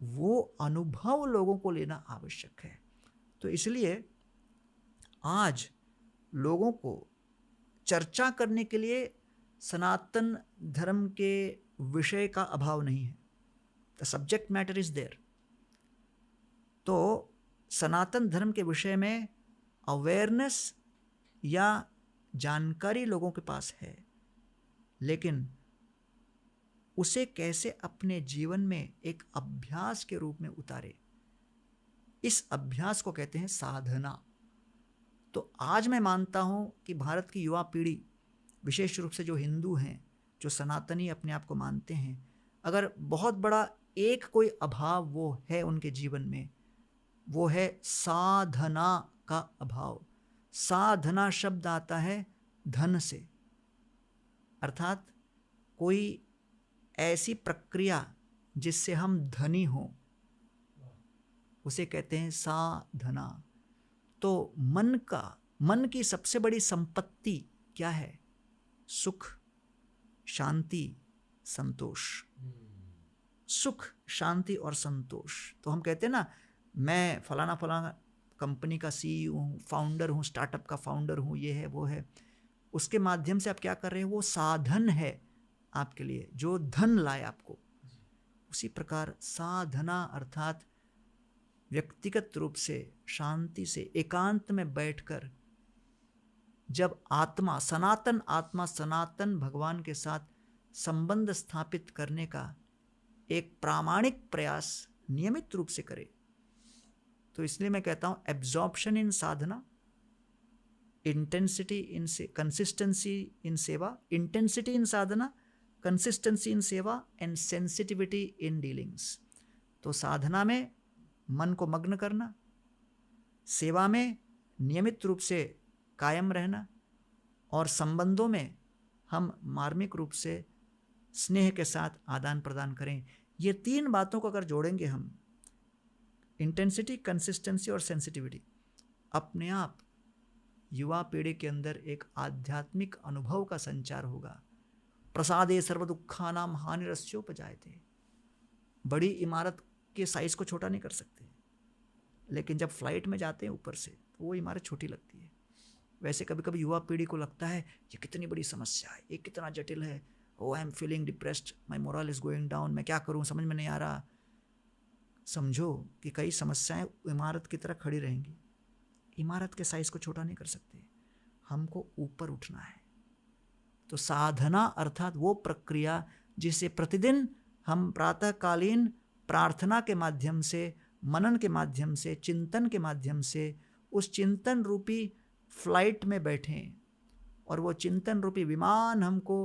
वो अनुभव लोगों को लेना आवश्यक है। तो इसलिए आज लोगों को चर्चा करने के लिए सनातन धर्म के विषय का अभाव नहीं है, the subject matter is there. तो सनातन धर्म के विषय में अवेयरनेस या जानकारी लोगों के पास है, लेकिन उसे कैसे अपने जीवन में एक अभ्यास के रूप में उतारे, इस अभ्यास को कहते हैं साधना। तो आज मैं मानता हूं कि भारत की युवा पीढ़ी, विशेष रूप से जो हिंदू हैं, जो सनातनी अपने आप को मानते हैं, अगर बहुत बड़ा एक कोई अभाव वो है उनके जीवन में, वो है साधना का अभाव। साधना शब्द आता है धन से, अर्थात कोई ऐसी प्रक्रिया जिससे हम धनी हों, उसे कहते हैं साधना। तो मन की सबसे बड़ी संपत्ति क्या है? सुख, शांति, संतोष। सुख, शांति और संतोष। तो हम कहते हैं ना, मैं फलाना फलाना कंपनी का CEO हूँ, फाउंडर हूँ, स्टार्टअप का फाउंडर हूँ, ये है वो है। उसके माध्यम से आप क्या कर रहे हैं? वो साधन है आपके लिए जो धन लाए आपको। उसी प्रकार साधना अर्थात व्यक्तिगत रूप से शांति से एकांत में बैठकर जब आत्मा, सनातन भगवान के साथ संबंध स्थापित करने का एक प्रामाणिक प्रयास नियमित रूप से करे। तो इसलिए मैं कहता हूं absorption in Sadhana, intensity in consistency in सेवा, intensity in Sadhana, consistency in सेवा एंड सेंसिटिविटी इन डीलिंग्स। तो साधना में मन को मग्न करना, सेवा में नियमित रूप से कायम रहना, और संबंधों में हम मार्मिक रूप से स्नेह के साथ आदान प्रदान करें। ये 3 बातों को अगर जोड़ेंगे हम, इंटेंसिटी, कंसिस्टेंसी और सेंसिटिविटी, अपने आप युवा पीढ़ी के अंदर एक आध्यात्मिक अनुभव का संचार होगा। प्रसादे सर्व दुखानां हानिरस्योपजायते। बड़ी इमारत के साइज को छोटा नहीं कर सकते, लेकिन जब फ्लाइट में जाते हैं ऊपर से तो वो इमारत छोटी लगती है। वैसे कभी कभी युवा पीढ़ी को लगता है ये कितनी बड़ी समस्या है, ये कितना जटिल है, oh I am feeling depressed, my moral is going down, मैं क्या करूं, समझ में नहीं आ रहा। समझो कि कई समस्याएं इमारत की तरह खड़ी रहेंगी। इमारत के साइज को छोटा नहीं कर सकते, हमको ऊपर उठना है। तो साधना अर्थात वो प्रक्रिया जिसे प्रतिदिन हम प्रातःकालीन प्रार्थना के माध्यम से, मनन के माध्यम से, चिंतन के माध्यम से उस चिंतन रूपी फ्लाइट में बैठें, और वो चिंतन रूपी विमान हमको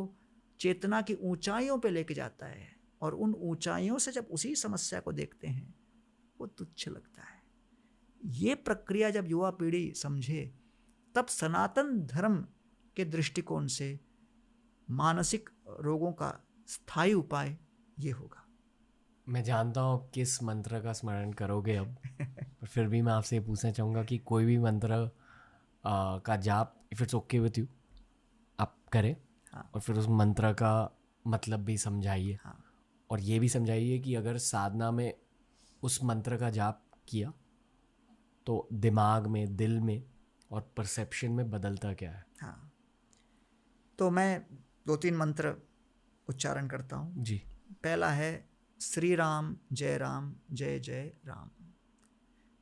चेतना की ऊंचाइयों पे लेके जाता है, और उन ऊंचाइयों से जब उसी समस्या को देखते हैं वो तुच्छ लगता है। ये प्रक्रिया जब युवा पीढ़ी समझे, तब सनातन धर्म के दृष्टिकोण से मानसिक रोगों का स्थायी उपाय ये होगा। मैं जानता हूँ आप किस मंत्र का स्मरण करोगे अब, पर फिर भी मैं आपसे ये पूछना चाहूँगा कि कोई भी मंत्र का जाप, if it's okay with you, आप करें। हाँ। और फिर उस मंत्र का मतलब भी समझाइए। हाँ। और ये भी समझाइए कि अगर साधना में उस मंत्र का जाप किया तो दिमाग में, दिल में और परसेप्शन में बदलता क्या है। हाँ, तो मैं 2-3 मंत्र उच्चारण करता हूँ जी। पहला है श्री राम जय जय राम।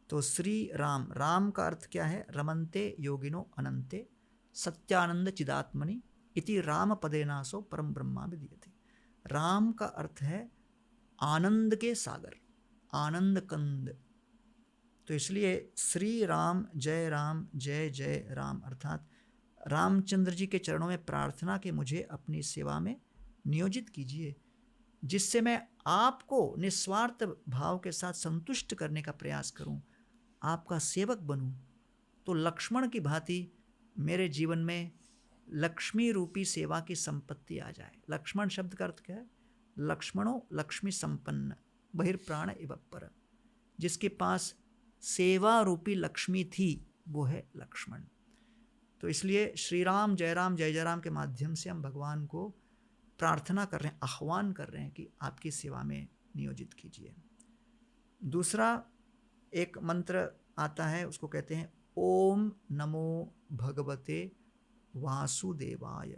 तो श्री राम, राम का अर्थ क्या है? रमन्ते योगिनो अनंते सत्यानंद चिदात्मनि इति राम पदेनासो परम ब्रह्मा विदीयते। राम का अर्थ है आनंद के सागर, आनंद कंद। तो इसलिए श्री राम जय जय राम अर्थात रामचंद्र जी के चरणों में प्रार्थना कि मुझे अपनी सेवा में नियोजित कीजिए, जिससे मैं आपको निस्वार्थ भाव के साथ संतुष्ट करने का प्रयास करूं, आपका सेवक बनूं। तो लक्ष्मण की भांति मेरे जीवन में लक्ष्मी रूपी सेवा की संपत्ति आ जाए। लक्ष्मण शब्द का अर्थ क्या है? लक्ष्मणो लक्ष्मी संपन्न बहिर्प्राण इव पर। जिसके पास सेवा रूपी लक्ष्मी थी वो है लक्ष्मण। तो इसलिए श्री राम जय राम के माध्यम से हम भगवान को प्रार्थना कर रहे हैं, आह्वान कर रहे हैं कि आपकी सेवा में नियोजित कीजिए। दूसरा एक मंत्र आता है, उसको कहते हैं ओम नमो भगवते वासुदेवाय।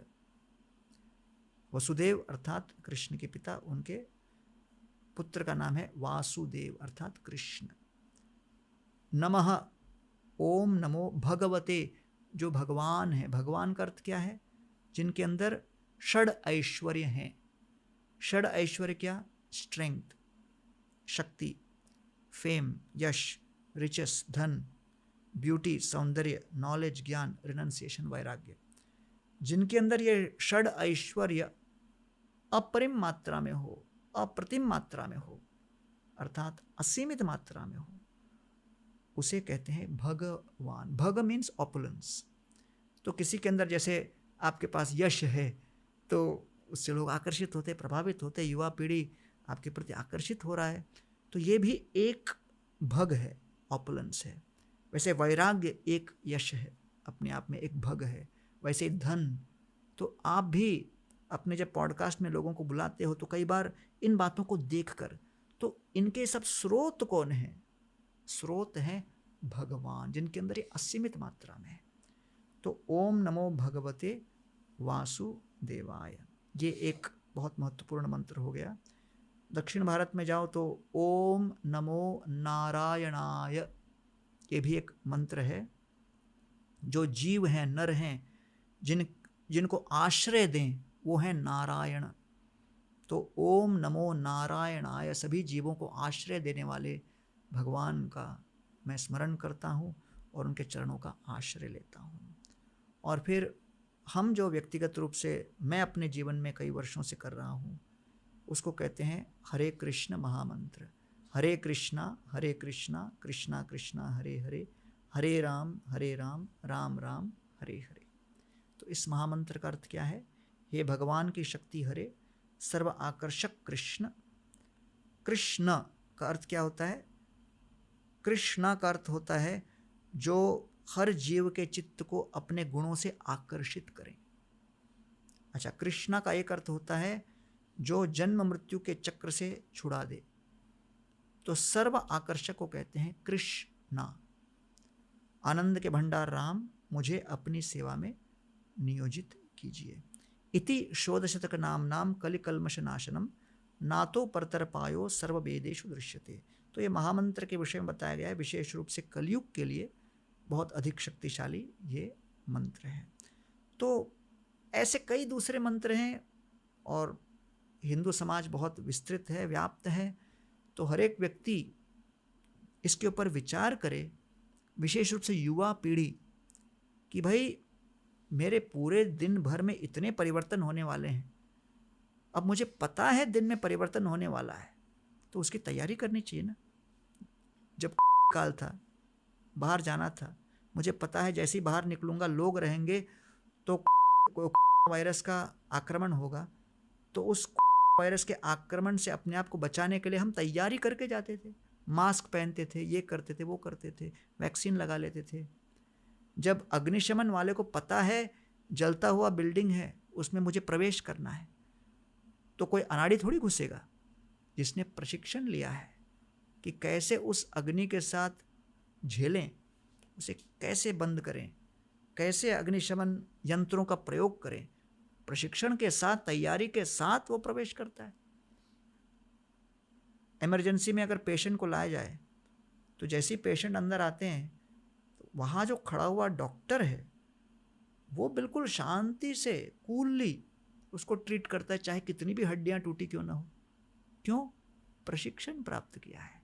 वसुदेव अर्थात कृष्ण के पिता, उनके पुत्र का नाम है वासुदेव अर्थात कृष्ण। नमः, ओम नमो भगवते, जो भगवान है। भगवान का अर्थ क्या है? जिनके अंदर षड ऐश्वर्य हैं। षड ऐश्वर्य क्या? स्ट्रेंथ, शक्ति, फेम, यश, रिचेस, धन, ब्यूटी, सौंदर्य, नॉलेज, ज्ञान, रिनंसिएशन, वैराग्य। जिनके अंदर ये षड ऐश्वर्य अपरिम मात्रा में हो, अप्रतिम मात्रा में हो, अर्थात असीमित मात्रा में हो, उसे कहते हैं भगवान। भग मीन्स ऑपुलेंस। तो किसी के अंदर जैसे आपके पास यश है तो उससे लोग आकर्षित होते, प्रभावित होते, युवा पीढ़ी आपके प्रति आकर्षित हो रहा है, तो ये भी एक भग है, ऑपुलेंस है। वैसे वैराग्य एक यश है, अपने आप में एक भग है। वैसे धन, तो आप भी अपने जब पॉडकास्ट में लोगों को बुलाते हो तो कई बार इन बातों को देखकर, तो इनके सब स्रोत कौन है? स्रोत हैं भगवान, जिनके अंदर ये असीमित मात्रा में है। तो ओम नमो भगवते वासुदेवाय, ये एक बहुत महत्वपूर्ण मंत्र हो गया। दक्षिण भारत में जाओ तो ओम नमो नारायणाय, ये भी एक मंत्र है। जो जीव हैं, नर हैं, जिनको आश्रय दें, वो है नारायण। तो ओम नमो नारायणाय, सभी जीवों को आश्रय देने वाले भगवान का मैं स्मरण करता हूँ और उनके चरणों का आश्रय लेता हूँ। और फिर हम जो व्यक्तिगत रूप से मैं अपने जीवन में कई वर्षों से कर रहा हूँ, उसको कहते हैं हरे कृष्ण महामंत्र। हरे कृष्णा कृष्णा कृष्णा हरे हरे, हरे राम राम राम हरे हरे। तो इस महामंत्र का अर्थ क्या है? हे भगवान की शक्ति हरे, सर्व आकर्षक कृष्ण। कृष्ण का अर्थ क्या होता है? कृष्णा का अर्थ होता है जो हर जीव के चित्त को अपने गुणों से आकर्षित करें। अच्छा, कृष्णा का एक अर्थ होता है जो जन्म मृत्यु के चक्र से छुड़ा दे। तो सर्व आकर्षक को कहते हैं कृष्णा। आनंद के भंडार राम, मुझे अपनी सेवा में नियोजित कीजिए। इति षोडशतक नाम कलिकल्मष नाशनम, नातो परतर पायो सर्व वेदेषु दृश्यते। तो ये महामंत्र के विषय में बताया गया है, विशेष रूप से कलयुग के लिए बहुत अधिक शक्तिशाली ये मंत्र है। तो ऐसे कई दूसरे मंत्र हैं और हिंदू समाज बहुत विस्तृत है, व्याप्त है। तो हर एक व्यक्ति इसके ऊपर विचार करे, विशेष रूप से युवा पीढ़ी, कि भाई मेरे पूरे दिन भर में इतने परिवर्तन होने वाले हैं, अब मुझे पता है दिन में परिवर्तन होने वाला है, तो उसकी तैयारी करनी चाहिए ना। जब काल था, बाहर जाना था, मुझे पता है जैसे ही बाहर निकलूंगा लोग रहेंगे तो वायरस का आक्रमण होगा, तो उस वायरस के आक्रमण से अपने आप को बचाने के लिए हम तैयारी करके जाते थे, मास्क पहनते थे, ये करते थे, वो करते थे, वैक्सीन लगा लेते थे। जब अग्निशमन वाले को पता है जलता हुआ बिल्डिंग है, उसमें मुझे प्रवेश करना है, तो कोई अनाड़ी थोड़ी घुसेगा। जिसने प्रशिक्षण लिया है कि कैसे उस अग्नि के साथ झेलें, उसे कैसे बंद करें, कैसे अग्निशमन यंत्रों का प्रयोग करें, प्रशिक्षण के साथ, तैयारी के साथ वो प्रवेश करता है। इमरजेंसी में अगर पेशेंट को लाया जाए तो जैसे ही पेशेंट अंदर आते हैं तो वहाँ जो खड़ा हुआ डॉक्टर है वो बिल्कुल शांति से, कूलली उसको ट्रीट करता है, चाहे कितनी भी हड्डियाँ टूटी क्यों ना हो। क्यों? प्रशिक्षण प्राप्त किया है।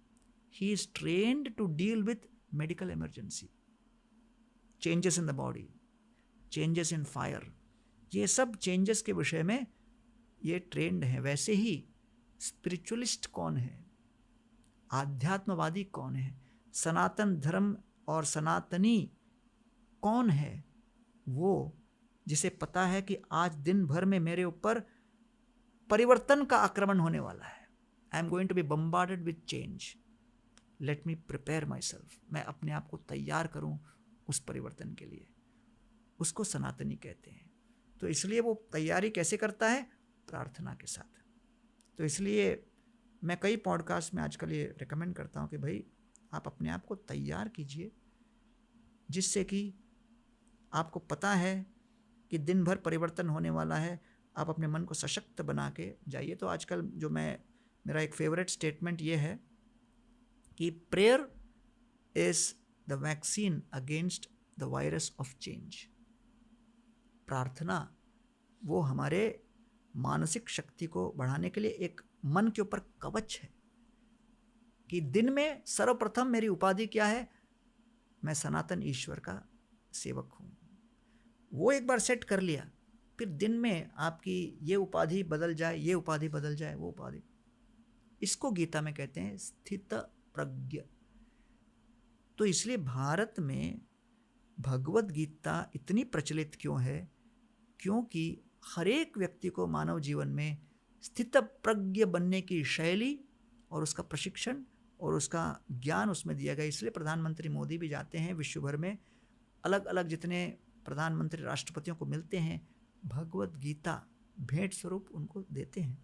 He is trained to deal with medical emergency, changes in the body, changes in fire, ये सब चेंजेस के विषय में ये ट्रेंड है। वैसे ही स्पिरिचुअलिस्ट कौन है, आध्यात्मवादी कौन है, सनातन धर्म और सनातनी कौन है? वो जिसे पता है कि आज दिन भर में मेरे ऊपर परिवर्तन का आक्रमण होने वाला है। I am going to be bombarded with change, let me prepare myself. मैं अपने आप को तैयार करूं उस परिवर्तन के लिए, उसको सनातनी कहते हैं। तो इसलिए वो तैयारी कैसे करता है? प्रार्थना के साथ। तो इसलिए मैं कई पॉडकास्ट में आजकल ये रिकमेंड करता हूँ कि भाई आप अपने आप को तैयार कीजिए, जिससे कि आपको पता है कि दिन भर परिवर्तन होने वाला है। आप अपने मन को सशक्त बना के जाइए। तो आजकल जो मेरा एक फेवरेट स्टेटमेंट ये है कि prayer is the vaccine against the virus of change. प्रार्थना वो हमारे मानसिक शक्ति को बढ़ाने के लिए एक मन के ऊपर कवच है कि दिन में सर्वप्रथम मेरी उपाधि क्या है? मैं सनातन ईश्वर का सेवक हूँ। वो एक बार सेट कर लिया, फिर दिन में आपकी ये उपाधि बदल जाए, ये उपाधि बदल जाए, वो उपाधि, इसको गीता में कहते हैं स्थित प्रज्ञ। तो इसलिए भारत में भगवत गीता इतनी प्रचलित क्यों है? क्योंकि हर एक व्यक्ति को मानव जीवन में स्थित प्रज्ञ बनने की शैली और उसका प्रशिक्षण और उसका ज्ञान उसमें दिया गया। इसलिए प्रधानमंत्री मोदी भी जाते हैं विश्व भर में, अलग अलग जितने प्रधानमंत्री राष्ट्रपतियों को मिलते हैं, भगवत गीता भेंट स्वरूप उनको देते हैं।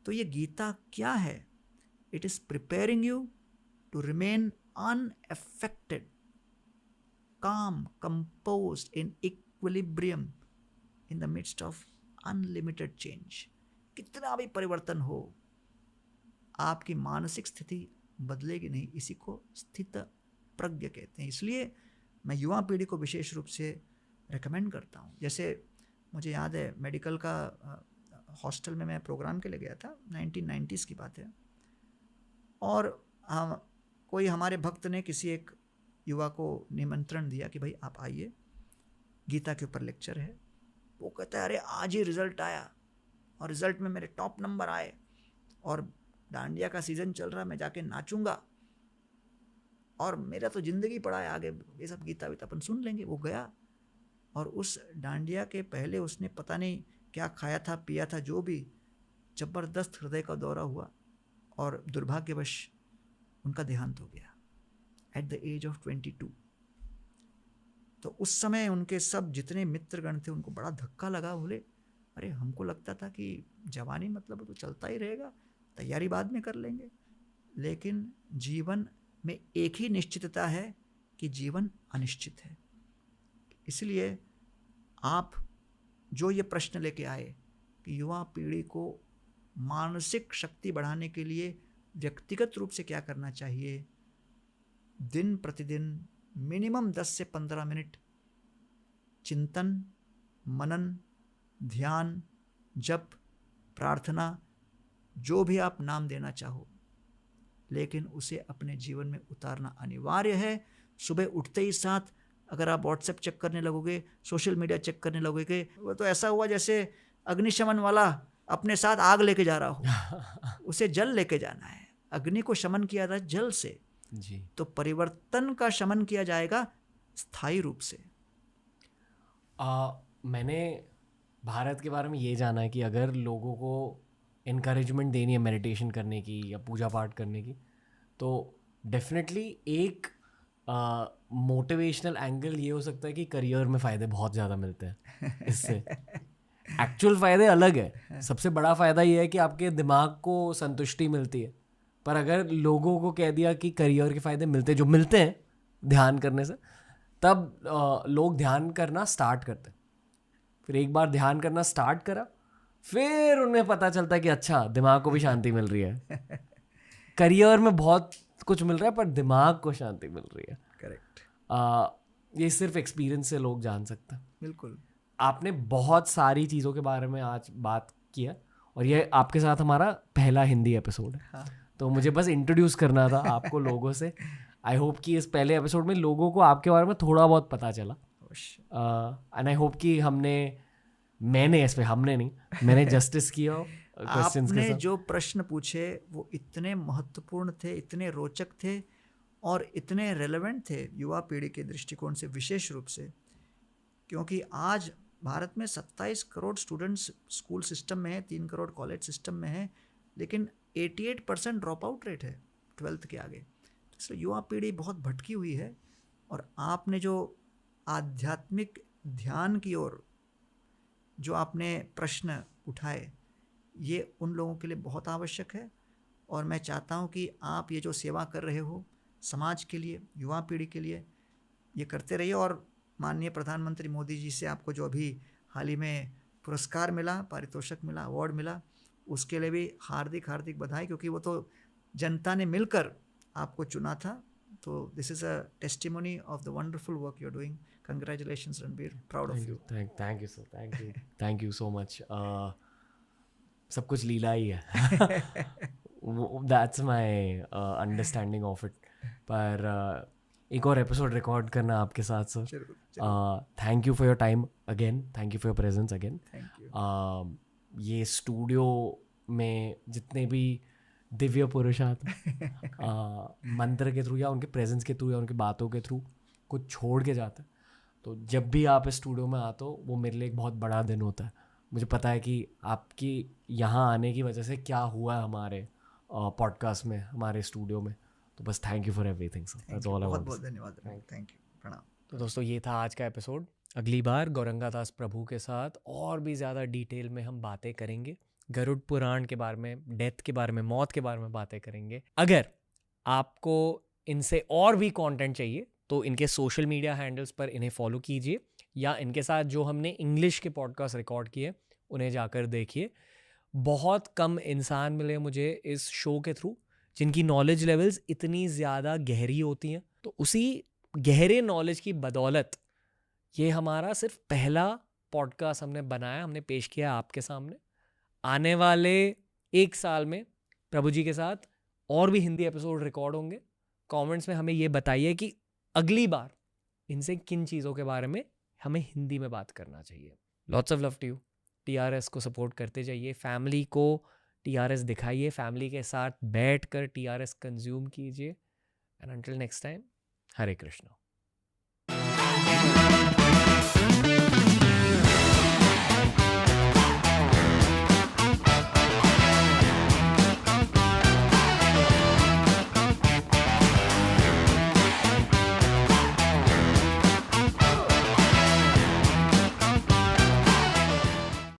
तो ये गीता क्या है? It is preparing you to remain unaffected, calm, composed, in equilibrium in the midst of unlimited change। कितना भी परिवर्तन हो, आपकी मानसिक स्थिति बदलेगी नहीं। इसी को स्थित प्रज्ञ कहते हैं। इसलिए मैं युवा पीढ़ी को विशेष रूप से रेकमेंड करता हूँ। जैसे मुझे याद है मेडिकल का हॉस्टल में मैं प्रोग्राम के लिए गया था, 1990s की बात है, और कोई हमारे भक्त ने किसी एक युवा को निमंत्रण दिया कि भाई आप आइए, गीता के ऊपर लेक्चर है। वो कहता है अरे आज ही रिजल्ट आया और रिजल्ट में मेरे टॉप नंबर आए और डांडिया का सीजन चल रहा, मैं जाके नाचूंगा और मेरा तो जिंदगी पड़ा है आगे, ये सब गीता वीता अपन सुन लेंगे। वो गया और उस डांडिया के पहले उसने पता नहीं क्या खाया था पिया था, जो भी, जबरदस्त हृदय का दौरा हुआ और दुर्भाग्यवश उनका देहांत हो गया एट द एज ऑफ 22। तो उस समय उनके सब जितने मित्रगण थे उनको बड़ा धक्का लगा। बोले अरे हमको लगता था कि जवानी मतलब तो चलता ही रहेगा, तैयारी बाद में कर लेंगे। लेकिन जीवन में एक ही निश्चितता है कि जीवन अनिश्चित है। इसलिए आप जो ये प्रश्न लेके आए कि युवा पीढ़ी को मानसिक शक्ति बढ़ाने के लिए व्यक्तिगत रूप से क्या करना चाहिए, दिन प्रतिदिन मिनिमम 10 से 15 मिनट चिंतन, मनन, ध्यान, जप, प्रार्थना, जो भी आप नाम देना चाहो, लेकिन उसे अपने जीवन में उतारना अनिवार्य है। सुबह उठते ही साथ अगर आप व्हाट्सएप चेक करने लगोगे, सोशल मीडिया चेक करने लगोगे, वो तो ऐसा हुआ जैसे अग्निशमन वाला अपने साथ आग लेके जा रहा हो। उसे जल लेके जाना है। अग्नि को शमन किया था जल से जी। तो परिवर्तन का शमन किया जाएगा स्थायी रूप से। मैंने भारत के बारे में ये जाना है कि अगर लोगों को इनकरेजमेंट देनी है मेडिटेशन करने की या पूजा पाठ करने की, तो डेफिनेटली एक मोटिवेशनल एंगल ये हो सकता है कि करियर में फ़ायदे बहुत ज़्यादा मिलते हैं इससे। एक्चुअल फ़ायदे अलग है। सबसे बड़ा फ़ायदा ये है कि आपके दिमाग को संतुष्टि मिलती है। पर अगर लोगों को कह दिया कि करियर के फ़ायदे मिलते हैं ध्यान करने से, तब लोग ध्यान करना स्टार्ट करते हैं। फिर एक बार ध्यान करना स्टार्ट करा, फिर उन्हें पता चलता है कि अच्छा दिमाग को भी शांति मिल रही है। करियर में बहुत कुछ मिल रहा है पर दिमाग को शांति मिल रही है। करेक्ट। ये सिर्फ एक्सपीरियंस से लोग जान सकते हैं। बिल्कुल। आपने बहुत सारी चीज़ों के बारे में आज बात किया और ये आपके साथ हमारा पहला हिंदी एपिसोड है। हाँ। तो मुझे बस इंट्रोड्यूस करना था आपको लोगों से। आई होप कि इस पहले एपिसोड में लोगों को आपके बारे में थोड़ा बहुत पता चला। एंड आई होप कि मैंने जस्टिस किया क्वेश्चंस के साथ। आपने जो प्रश्न पूछे वो इतने महत्वपूर्ण थे, इतने रोचक थे और इतने रेलेवेंट थे युवा पीढ़ी के दृष्टिकोण से विशेष रूप से, क्योंकि आज भारत में 27 करोड़ स्टूडेंट्स स्कूल सिस्टम में हैं, 3 करोड़ कॉलेज सिस्टम में हैं, लेकिन 88% ड्रॉप आउट रेट है 12th के आगे। तो युवा पीढ़ी बहुत भटकी हुई है और आपने जो आध्यात्मिक ध्यान की ओर जो आपने प्रश्न उठाए, ये उन लोगों के लिए बहुत आवश्यक है। और मैं चाहता हूँ कि आप ये जो सेवा कर रहे हो समाज के लिए, युवा पीढ़ी के लिए, ये करते रहिए। और माननीय प्रधानमंत्री मोदी जी से आपको जो अभी हाल ही में पुरस्कार मिला, पारितोषिक मिला, अवार्ड मिला, उसके लिए भी हार्दिक हार्दिक बधाई, क्योंकि वो तो जनता ने मिलकर आपको चुना था। तो this is a testimony of the wonderful work you are doing. Congratulations Ranbir, proud of you. Thank you sir, thank you so much. सब कुछ लीला ही है। That's my understanding of it. पर एक और एपिसोड रिकॉर्ड करना आपके साथ सर। Thank you for your time again, thank you for your presence again. ये स्टूडियो में जितने भी दिव्य पुरुष आते मंत्र के थ्रू या उनके प्रेजेंस के थ्रू या उनकी बातों के थ्रू कुछ छोड़ के जाते हैं। तो जब भी आप इस स्टूडियो में आते हो वो मेरे लिए एक बहुत बड़ा दिन होता है। मुझे पता है कि आपकी यहाँ आने की वजह से क्या हुआ है हमारे पॉडकास्ट में, हमारे स्टूडियो में। तो बस thank you for everything sir, that's all I want. बहुत धन्यवाद, थैंक यू, प्रणाम। तो दोस्तों ये था आज का एपिसोड। अगली बार गौरंगादास प्रभु के साथ और भी ज़्यादा डिटेल में हम बातें करेंगे, गरुड़ पुराण के बारे में, डेथ के बारे में, मौत के बारे में बातें करेंगे। अगर आपको इनसे और भी कंटेंट चाहिए तो इनके सोशल मीडिया हैंडल्स पर इन्हें फॉलो कीजिए, या इनके साथ जो हमने इंग्लिश के पॉडकास्ट रिकॉर्ड किए उन्हें जाकर देखिए। बहुत कम इंसान मिले मुझे इस शो के थ्रू जिनकी नॉलेज लेवल्स इतनी ज़्यादा गहरी होती हैं। तो उसी गहरे नॉलेज की बदौलत ये हमारा सिर्फ पहला पॉडकास्ट हमने बनाया, हमने पेश किया आपके सामने। आने वाले 1 साल में प्रभु जी के साथ और भी हिंदी एपिसोड रिकॉर्ड होंगे। कमेंट्स में हमें ये बताइए कि अगली बार इनसे किन चीज़ों के बारे में हमें हिंदी में बात करना चाहिए। Lots of love to you. TRS को सपोर्ट करते जाइए, फैमिली को TRS दिखाइए, फैमिली के साथ बैठ कर TRS कंज्यूम कीजिए। And until next time, Hare Krishna.